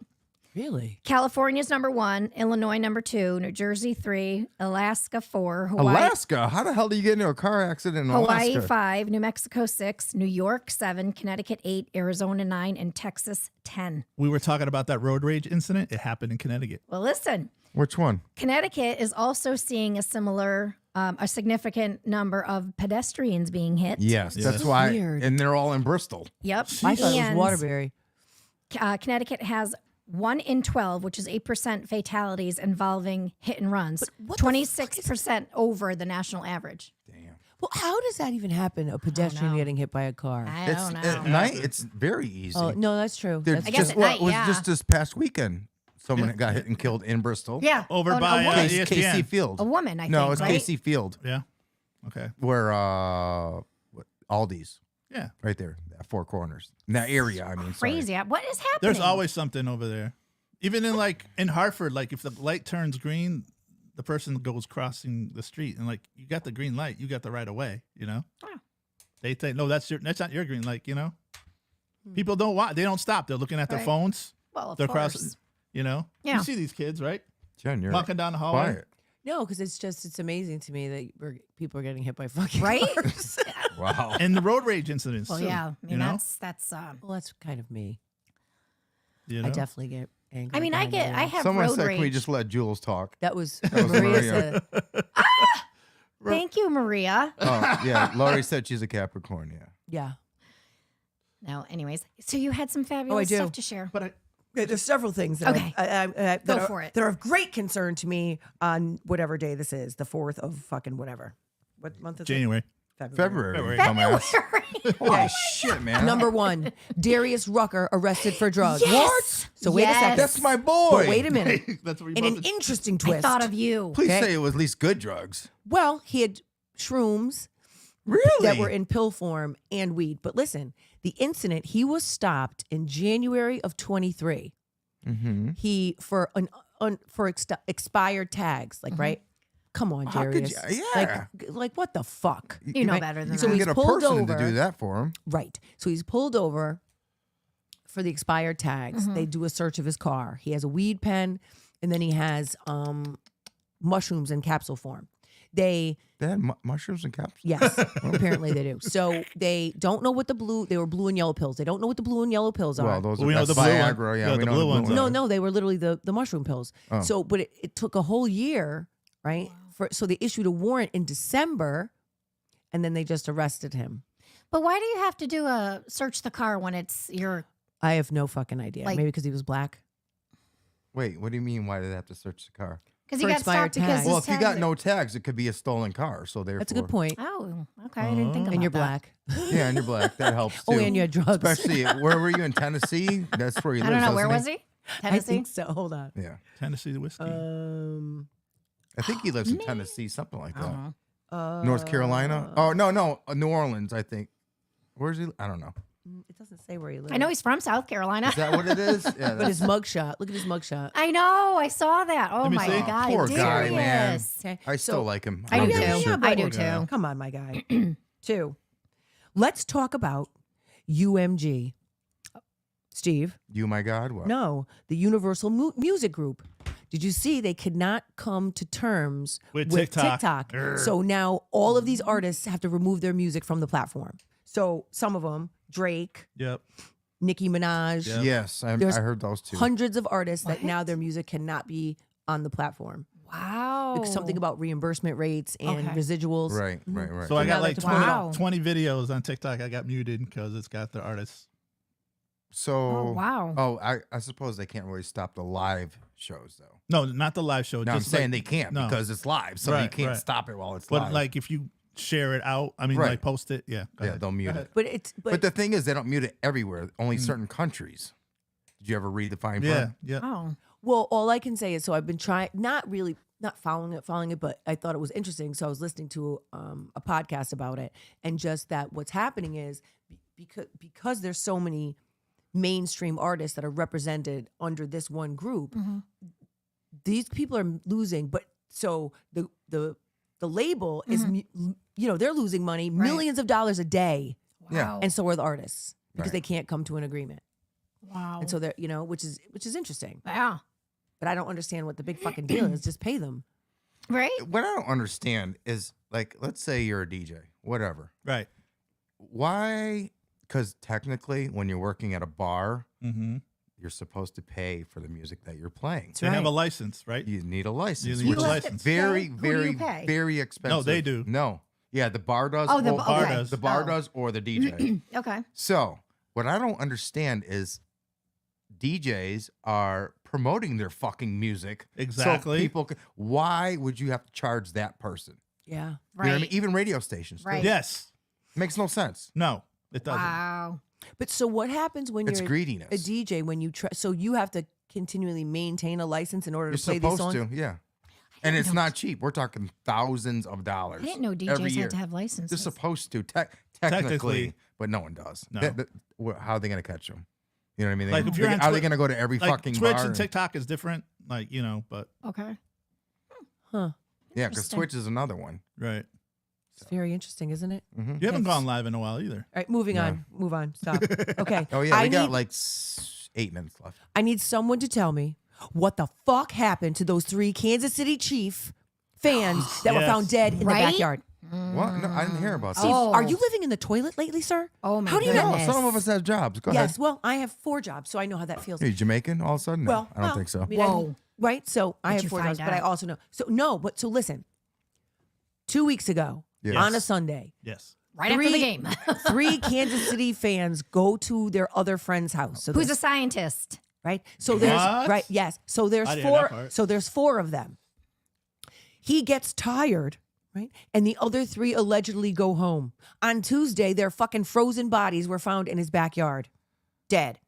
Really? California's number 1, Illinois number 2, New Jersey 3, Alaska 4, Hawaii Alaska. How the hell do you get into a car accident in Hawaii Alaska? 5, New Mexico 6, New York 7, Connecticut 8, Arizona 9, and Texas 10. We were talking about that road rage incident. It happened in Connecticut. Well, listen, Which one? Connecticut is also seeing a similar, a significant number of pedestrians being hit. Yes, Yes. that's why. Weird. And they're all in Bristol. Yep. I thought it was And, Waterbury. Connecticut has 1 in 12, which is 8% fatalities involving hit and runs. what the fuck is- 26% over the national average. Damn. Well, how does that even happen? A pedestrian know. getting hit by a car? I It's don't know. at night. It's very easy. Oh no, that's true. There's That's I guess just at what night, was yeah. just this past weekend. Someone got hit and killed in Bristol. Yeah. Over Oh, by, a woman. ESPN. Casey Field. A woman, I no, think, it's right? Casey Field, Yeah. Okay. where Aldi's Yeah. right there, at Four Corners, in that area. I mean, sorry. Crazy. What is happening? There's always something over there. Even in Hartford, like if the light turns green, the person goes crossing the street, and like you got the green light, you got the right of way. You know. Oh. They think no, that's not your green light. You know. People don't watch. They don't stop. They're looking at their Right. phones. Well, of They're course. crossing. You know. Yeah. You see these kids, right? Jen, you're Walking down the hallway. quiet. no, because it's amazing to me that people are getting hit by fucking Right? cars. Wow. And the road rage incidents. Well, too, yeah. I you mean, know. that's. Well, that's kind of me. You know? I definitely get angry. I mean, I behind I the- have Someone road said, rage. "Can we just let Jules talk?" That was was Maria Maria. said. Thank you, Maria. Oh, yeah. Laurie said she's a Capricorn. Yeah. Yeah. No, anyways. So you had some fabulous do. stuff to share. But There's several things that, Okay. that Go are, for it. that are of great concern to me on whatever day this is, the 4th of fucking whatever. What month is January. it? February. February. Dumbass. Holy shit, man. Number 1, Darius Rucker arrested for drugs. Yes! So wait a Yes. second. That's my boy. But wait a minute. That's what we In both an did. interesting I twist. thought of you. Please Okay. say it was at least good drugs. Well, he had shrooms Really? that were in pill form and weed. But listen, the incident, he was stopped in January of 23. Mm-hmm. He for expired tags, like right. Come on, How could Darius. you- yeah. Like what the fuck? You know Right? better than So You that. he's get a pulled person over. to do that for him. Right. So he's pulled over for the expired tags. Mm-hmm. They do a search of his car. He has a weed pen, and then he has mushrooms in capsule form. They They had mushrooms and capsules. yes, apparently they do. So they don't know what they were blue and yellow pills. They don't know what the blue and yellow pills are. Well, those We are know that's the blue one. Viagra. Yeah, Yeah, we the know blue the ones blue are- No, one. no, they were literally the mushroom pills. Oh. So, but it took a whole year, right? So they issued a warrant in December, and then they just arrested him. But why do you have to do a search the car when it's your? I have no fucking idea. Like- Maybe because he was black. Wait, what do you mean? Why did they have to search the car? Because For he got expired stopped because tags. Well, his if you got tags- no tags, it could be a stolen car. So therefore, That's a good point. Oh, okay. I didn't think about And you're that. black. Yeah, and you're black. That helps too. Oh, and you had drugs. Especially where were you in Tennessee? That's where he I lives. don't know. Where was doesn't he? I Tennessee. think so. Hold on. Yeah, Tennessee whiskey. I think he lives in Tennessee, something like that. Uh-huh. North Carolina. Oh no, New Orleans. I think. Where's he? I don't know. It doesn't say where he lives. I know he's from South Carolina. Is that what it is? Yeah. But his mugshot. Look at his mugshot. I know. I saw that. Oh Let me my see. god. Poor guy, man. Darius. Okay. I still like him. I do don't give a too. shit. I do Poor guy. too. Come on, my guy. 2. Let's talk about UMG. Steve. You, my God. What? No, the Universal Music Group. Did you see they could not come to terms With with TikTok. TikTok? So now all of these artists have to remove their music from the platform. So some of them, Drake, Yep. Nicki Minaj, Yeah. Yes, I There's heard those two. hundreds of artists that now What? their music cannot be on the platform. Wow. Because something about reimbursement rates and Okay. residuals. Right, right, right. So I now got they like have to put it 20, Wow. 20 videos on TikTok. I got muted because it's got the artists. So, Oh, wow. Oh, I suppose they can't really stop the live shows though. No, not the live show. No, I'm just saying like- they can't no. because it's live, so you Right, can't right. stop it while it's But live. like if you share it out, I mean, Right. like post it. Yeah. go yeah, ahead. they'll mute Go it. ahead. But it's But the thing is, they don't mute it everywhere. Only certain countries. Did you ever read the fine print? Yeah. Yeah. Oh. well, all I can say is so I've been trying not following it, but I thought it was interesting. So I was listening to a podcast about it, and just that what's happening is because there's so many mainstream artists that are represented under this one group, these people are losing. But so the label is they're losing money, Right. millions of dollars a day, Yeah. Wow. and so are the artists because Right. they can't come to an agreement. Wow. And so they're which is interesting. yeah. But I don't understand what the big fucking deal is. Just pay them. Right. What I don't understand is like, let's say you're a DJ, whatever. Right. Why? Because technically, when you're working at a bar, Mm-hmm. you're supposed to pay for the music that you're playing. That's They have right. a license, right? You need a license, You need which a is license. very, Who do very, you pay? very expensive. they do. No. Yeah, the bar does. Oh, the or- bar okay. does. The bar Oh. does, or the DJ. Okay. So, what I don't understand is DJs are promoting their fucking music. Exactly. So people, why would you have to charge that person? Yeah. You know Right. what I mean? Even radio stations. too. Right. Yes. Makes no sense. No, it doesn't. Wow. But so what happens when It's you're greediness. a DJ when you so you have to continually maintain a license in order You're to play these supposed songs? to, yeah. And it's not cheap. We're talking thousands of dollars. I didn't know every DJs year. had to have licenses. They're supposed to, technically, Technically. but no one does. No. How are they going to catch them? You know what I mean? Like, if you're on are they Twi- going to go to every Like fucking Twitch bar? and TikTok is different. Like, but Okay. Huh. Yeah, because Interesting. Twitch is another one. right. It's very interesting, isn't it? Mhm. You haven't Yes. gone live in a while either. All right, moving No. on. Move on. Stop. Okay. Oh, yeah. I We got need, like 8 minutes left. I need someone to tell me what the fuck happened to those 3 Kansas City Chief fans that were Yes. found dead in Right? the backyard. What? No, I didn't hear about Steve, that. Oh. are you living in the toilet lately, sir? Oh, my How do you No, know? goodness. some of us have jobs. Go Yes. ahead. Well, I have 4 jobs, so I know how that feels. Are you Jamaican all of a sudden? No, Well, I don't think so. I mean, Whoa. right? So I What'd have you 4 find jobs, but I out? also know. So no, but so listen. 2 weeks ago, Yes. on a Sunday, Yes. Right after the game. 3 Kansas City fans go to their other friend's house. So Who's a there's- scientist? right? So there's What? right, yes. So there's I didn't hear that 4. part. So there's 4 of them. He gets tired, right? And the other 3 allegedly go home. On Tuesday, their fucking frozen bodies were found in his backyard, dead.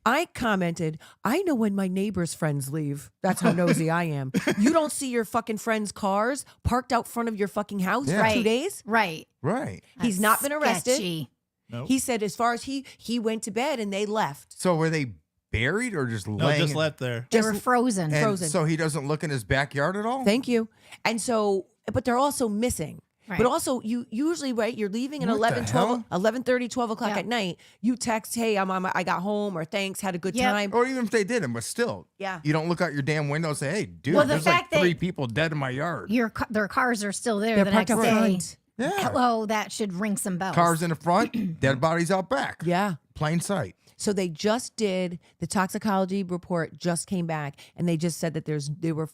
I commented, I know when my neighbor's friends leave. That's how nosy I am. You don't see your fucking friends' cars parked out front of your fucking house Yeah. for 2 days? Right. Right. He's That's not been arrested. sketchy. Nope. He said as far as he went to bed and they left. So were they buried or just No, laying? just left there. They Just- were frozen. and frozen. so he doesn't look in his backyard at all? Thank you. And so, but they're also missing. Right. But also, you usually, right, you're leaving at What the 11, 12, hell? 11:30, 12 o'clock Yeah. at night. You text, hey, I got home, or thanks, had a good Yep. time. Or even if they didn't, but still. Yeah. You don't look out your damn window and say, hey, dude, Well, the there's like fact that 3 people dead in my yard. Their cars are still there They're the parked next out day. front. Yeah. Hello, that should ring some bells. Cars in the front, dead bodies out back. Yeah. Plain sight. So they just did, the toxicology report just came back, and they just said that there were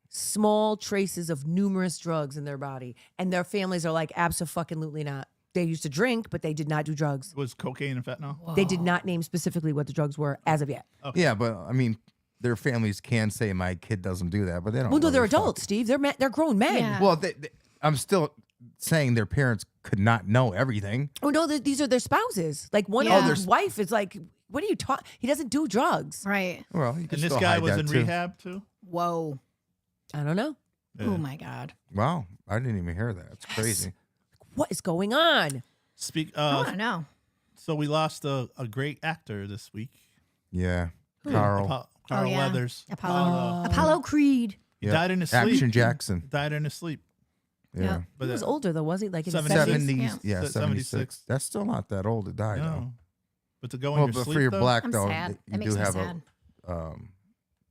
small traces of numerous drugs in their body. And their families are like, abso-fucking-lutely not. They used to drink, but they did not do drugs. It was cocaine and fentanyl. They did not name specifically what the drugs were as of yet. Yeah, but I mean, their families can say my kid doesn't do that, but they don't. Well, no, they're really fuck. adults, Steve. They're grown men. Yeah. Well, I'm still saying their parents could not know everything. Oh no, these are their spouses. Like one Yeah. of his wife is like, what are you talking? He doesn't do drugs. Right. Well, you can And this still guy hide was that in too. rehab too. Whoa. I don't know. Yeah. Oh my God. Wow, I didn't even hear that. It's crazy. What is going on? Speak. I want to know. So we lost a great actor this week. Yeah, Carl. Carl yeah. Weathers. Apollo Creed. He Yeah. died in his sleep. Action Jackson. Died in his sleep. Yeah. Yeah. But He was older though, was he? Like in his 70s. 70s? 70s. Yeah. Yeah, 76. 76. That's still not that old to die, though. No. But to go in Well, your but sleep, for your though, black, I'm though, sad. you That makes do me have sad.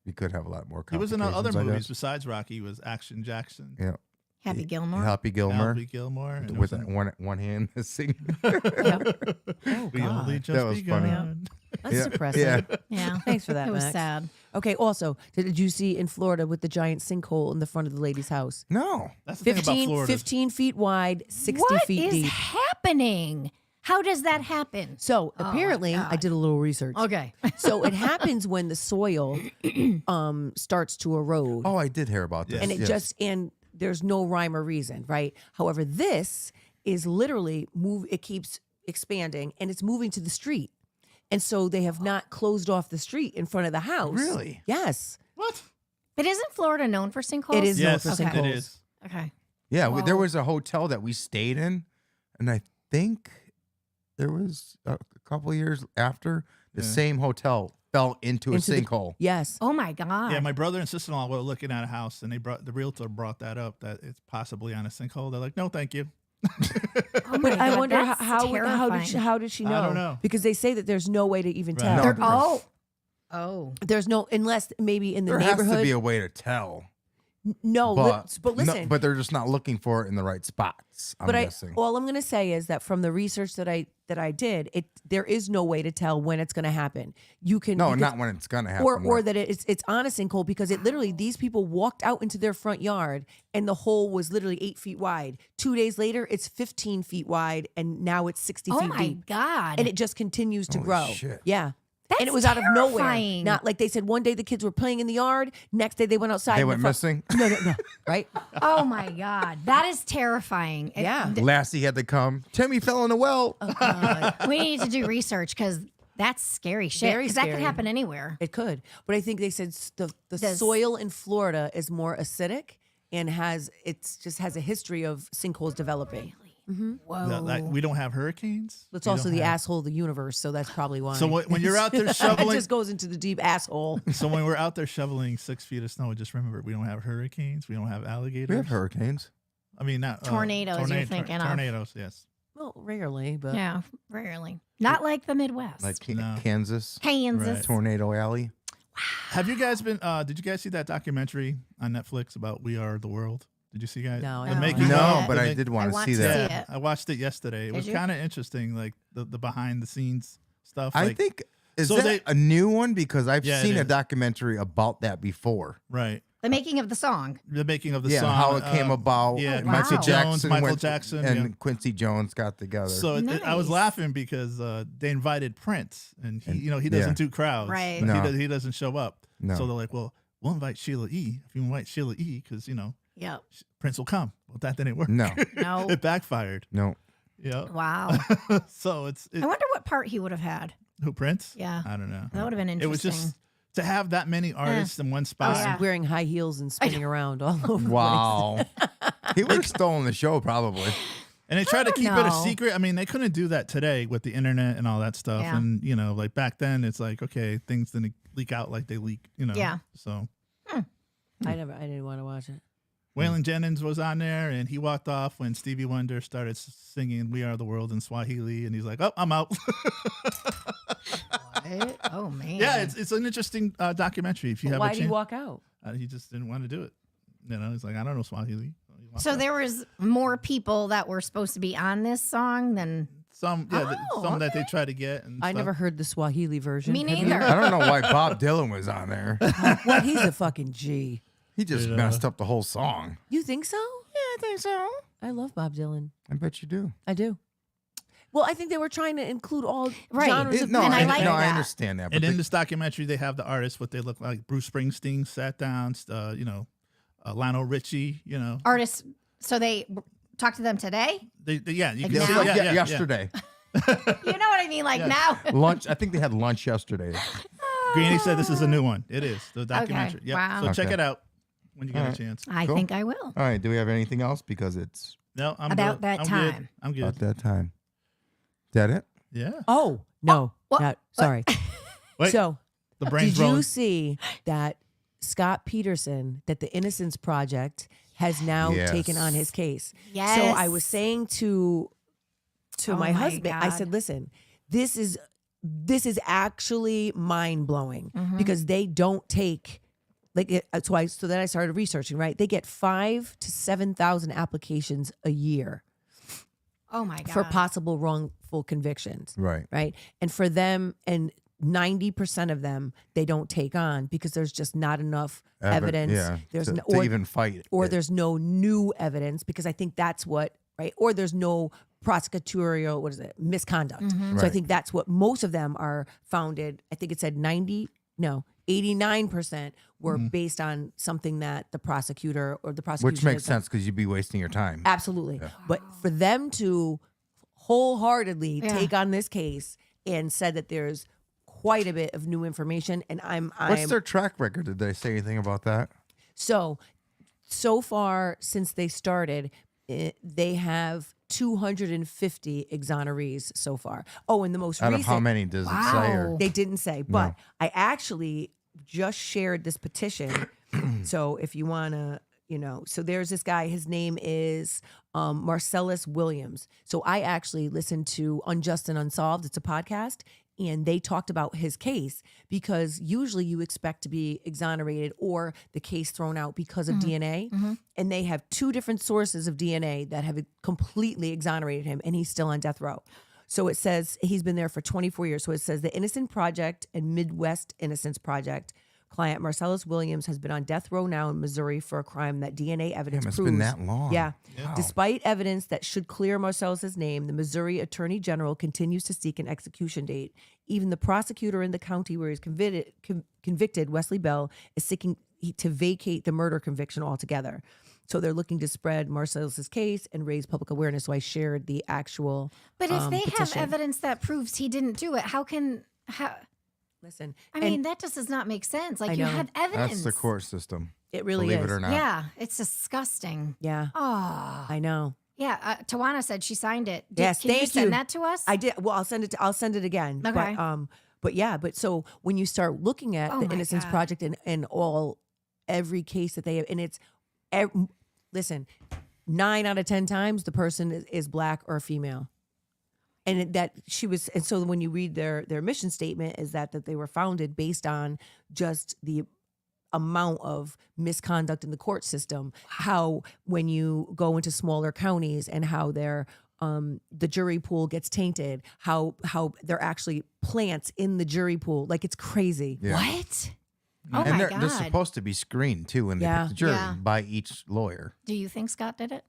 you could have a lot more he was in other complications, I movies guess. besides Rocky. He was Action Jackson. Yeah. Happy Gilmore. Happy Gilmore. Happy Gilmore. and it With was that in- one hand missing. Oh we only God, just That was funny. begun. that's Yeah. depressing. Yeah. Yeah. Thanks for that. It was Max. sad. Okay. Also, did you see in Florida with the giant sinkhole in the front of the lady's house? No. That's the thing about 15, Florida. 15 feet wide, 60 What feet is deep. happening? How does that happen? So my apparently, I God. did a little research. Okay. So it happens when the soil starts to erode. Oh, I did hear about this. and it yes. and there's no rhyme or reason, right? However, this is literally it keeps expanding and it's moving to the street. And so they have not closed off the street in front of the house. Really? Yes. What? But isn't Florida known for sinkholes? It is known Yes, for Okay. it sinkholes. is. Okay. Yeah, there Whoa. was a hotel that we stayed in, and I think there was a couple of years after the Yeah. same hotel fell into a Into the- sinkhole. Yes. Oh my God. Yeah, my brother and sister-in-law were looking at a house, and the realtor brought that up that it's possibly on a sinkhole. They're like, "No, thank you." Oh my But I God, wonder that's how did she know? I don't know. Because they say that there's no way to even Right. tell. No. They're- oh. There's no unless maybe in the There has neighborhood. to be a way to tell, no, but listen. no, but they're just not looking for it in the right spots. I'm But guessing. all I'm going to say is that from the research that I did, there is no way to tell when it's going to happen. You can No, you not can- when it's gonna happen. or that it's on a sinkhole because it literally these people walked out into their front yard and the hole was literally 8 feet wide. 2 days later, it's 15 feet wide and now it's 60 Oh feet my deep, God. and it just continues to Holy grow. shit. Yeah, and it was out of nowhere. terrifying. Not like they said one day the kids were playing in the yard, next day they went outside. They and went the missing. No, right? Oh my God. That is terrifying. Yeah. Lassie had to come. Timmy fell in the well. We need to do research because that's scary shit. Very 'Cause that could scary. happen anywhere. It could, but I think they said the Does- soil in Florida is more acidic and has a history of sinkholes developing. Whoa. Like, we don't have hurricanes. It's We also don't the have- asshole of the universe, so that's probably why. So when you're out there it shoveling, just goes into the deep asshole. so when we're out there shoveling 6 feet of snow, just remember we don't have hurricanes. We don't have alligators. We have hurricanes. I mean, not Tornadoes you're thinking of. tornadoes. Yes. Well, rarely, but Yeah, rarely. Not like the Midwest. Like No. Kansas. Kansas. Right. Tornado Alley. Have you guys been? Did you guys see that documentary on Netflix about We Are the World? Did you see guys? No, I No, haven't. I No, haven't. but I The- did I want to want see to that. see it. I watched it yesterday. It Did was you? kind of interesting, like the behind the scenes stuff. I Like, think is so that they- a new one because I've Yeah, it seen a is. documentary about that before. right. The making of the song. The making of the Yeah, song, how it came about. Yeah, Oh, Michael wow. Jackson, Michael went- Jackson, and yeah. Quincy Jones got together. So I was Nice. laughing because they invited Prince, and he, And- he doesn't yeah. do crowds. Right. Like, No. he doesn't show up. No. So they're like, well, we'll invite Sheila E. If you invite Sheila E, because Yep. Prince will come. Well, that didn't work. No. No. It backfired. no. Yeah. Wow. So I wonder what part he would have had. who Prince? Yeah. I don't know. That would have been It was interesting. just to have that many artists in one spot. yeah. wearing high heels and spinning around all over. Wow. He would have stolen the show probably. And they tried to keep it a know. secret. I mean, they couldn't do that today with the internet and all that stuff. Yeah. And, like back then, it's like, okay, things didn't leak out like they leak, Yeah. So I didn't want to watch it. Waylon Jennings was on there and he walked off when Stevie Wonder started singing We Are the World in Swahili. And he's like, oh, I'm out. What? Oh man. Yeah, it's an interesting documentary. If you But have why a did he chance. walk out? He just didn't want to do it. He's like, I don't know Swahili. He walked So out. there was more people that were supposed to be on this song than some Oh, some that they try to get. And I stuff. never heard the Swahili version. Me Have you? neither. I don't know why Bob Dylan was on there. What? He's a fucking G. He just messed up the whole song. You think so? Yeah, I think so. I love Bob Dylan. I bet you do. I do. Well, I think they were trying to include all Right. genres of No, And I I, like no, I that. understand that. But And in the- this documentary, they have the artists, what they look like. Bruce Springsteen sat down, Lionel Richie, artists. So they talked to them today. Yeah, you Like can now? see, yeah, yeah, yesterday. You know what I mean? Like now. Lunch. I think they had lunch yesterday. Greenie said this is a new one. It is the documentary. Yep. Wow. So check Okay. it out when you get All a right. chance. I Cool. think I will. All right. Do we have anything else? Because it's No, I'm About good. that I'm time. Good. I'm good. about that time. Is that it? Yeah. Oh no! What? Not- sorry. Wait, So, the brain's did you rolling. see that Scott Peterson, that the Innocence Project has now Yes. taken on his case? Yes. So I was saying to Oh my my husband, I God. said, "Listen, this is actually mind blowing Mm-hmm. because they don't take." So then I started researching. Right, they get 5,000 to 7,000 applications a year Oh my god. for possible wrongful convictions. Right. Right. And for them, and 90% of them, they don't take on because there's just not enough evidence. Yeah. There's to, no, to even fight. or it. there's no new evidence because I think that's what, right. Or there's no prosecutorial, misconduct. So I Right. think that's what most of them are founded. I think it said 89% were based on something that the prosecutor or the prosecution. Which makes has done. sense because you'd be wasting your time. Absolutely. But for them to wholeheartedly Yeah. take on this case and said that there's quite a bit of new information, and I'm What's their track record? Did they say anything about that? so far since they started, they have 250 exonerees so far. Oh, and the most Out recent, of how many does it say? Or, Wow. they didn't say, but I actually just shared this petition. So if you want to, so there's this guy, his name is Marcellus Williams. So I actually listened to Unjust and Unsolved. It's a podcast. And they talked about his case because usually you expect to be exonerated or the case thrown out because of DNA. And they have two different sources of DNA that have completely exonerated him, and he's still on death row. So it says he's been there for 24 years. So it says the Innocent Project and Midwest Innocence Project client Marcellus Williams has been on death row now in Missouri for a crime that DNA evidence Damn, it's proves. been that long. Yeah. Wow. Despite evidence that should clear Marcellus's name, the Missouri Attorney General continues to seek an execution date. Even the prosecutor in the county where he's convicted, Wesley Bell, is seeking to vacate the murder conviction altogether. So they're looking to spread Marcellus's case and raise public awareness. So I shared the actual But if they petition. have evidence that proves he didn't do it, how? Listen, I and mean, that just does not make sense. Like, I you know. had evidence. That's the court system. it really Believe is. it or not. Yeah, it's disgusting. Yeah, Oh, I know. yeah. Tawana said she signed it. Yes, can you thank send you. that to us? I did. Well, I'll send it again. Okay. But yeah, but so when you start looking at Oh the my Innocence God. Project and every case that they have, and it's, listen, 9 out of 10 times the person is black or female. And so when you read their mission statement is that they were founded based on just the amount of misconduct in the court system, how when you go into smaller counties and how the jury pool gets tainted, how they're actually plants in the jury pool. Like, it's crazy. Yeah. What? Oh and my they're God. supposed to be screened too when they Yeah. pick the jury Yeah. by each lawyer. Do you think Scott did it?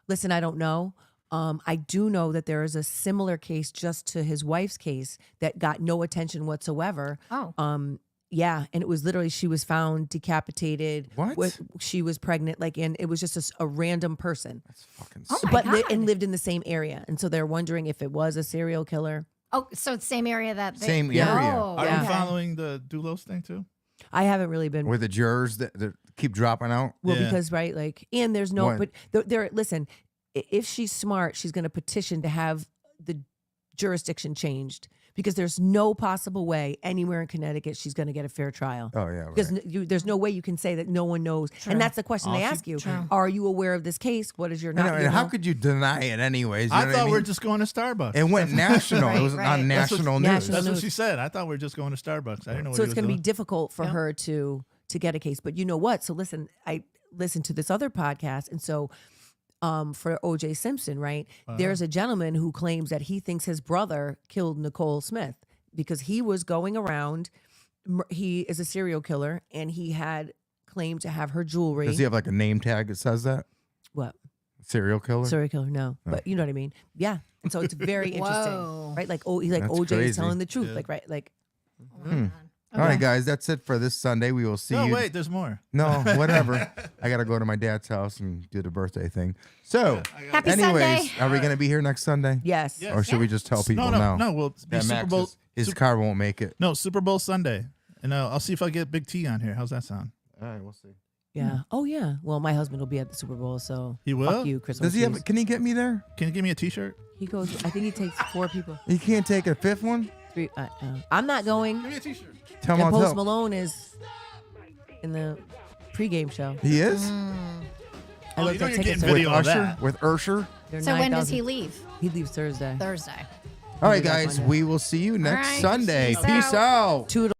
Listen, I don't know. I do know that there is a similar case just to his wife's case that got no attention whatsoever. Oh, Yeah, and it was literally she was found decapitated. What? She was pregnant, and it was just a random person, That's fucking Oh sick. my but God. and lived in the same area, and so they're wondering if it was a serial killer. oh, so it's same area that they, Same Yeah. area. Oh, Are Yeah. you following the Dulos thing too? I haven't really been Where the jurors that keep dropping out. well Yeah. because and there's no, What? but there. Listen, if she's smart, she's going to petition to have the jurisdiction changed because there's no possible way anywhere in Connecticut she's going to get a fair trial. Oh yeah. Because Right. there's no way you can say that no one knows. True. And that's the question they All she- ask you. True. Are you aware of this case? What is your I not? know, you and how know? could you deny it anyways? You I know what thought we were mean? just going to Starbucks. It went national. It was Right, on right. That's what- national news. National That's what news. she said. I thought we were just going to Starbucks. I didn't know what So he it's was going to be doing. difficult for Yeah. her to get a case. But you know what? So listen, I listened to this other podcast, and so for O.J. Simpson, right? There's a gentleman who claims that he thinks his brother killed Nicole Smith because he was going around. He is a serial killer, and he had claimed to have her jewelry. Does he have like a name tag that says that? What? Serial killer? Serial killer? No, but you know what I mean. Yeah, and so it's very interesting, Whoa. right? Like, he's like That's OJ is crazy. telling the truth, Yeah. like, right, like. All right, guys, that's it for this Sunday. We will see No, you. wait, there's more. No, whatever. I got to go to my dad's house and do the birthday thing. So, Happy anyways, Sunday. are we going to be here next Sunday? Yes. Yeah. Or should we just tell people no, now? no. We'll be That Super Max Bowl. his car won't make it. No, Super Bowl Sunday, and I'll see if I get Big T on here. How's that sound? All right, we'll see. Yeah. Oh yeah. Well, my husband will be at the Super Bowl, so He will? Fuck you, Christmas. Does he have? trees. Can he get me there? Can you give me a T-shirt? He goes. I think he takes 4 people. He can't take a fifth one. 3. I'm not going. Give me a T-shirt. Tell him And I'll Post tell. Malone is in the pregame show. He is I Oh, looked you know at you're tickets. getting They're- video of Usher. that. With Ursher. they're So when does 9,000. he leave? He leaves Thursday. Thursday. All right, do that guys, Monday. we will see you next right. Sunday. Peace Peace out. Toodle.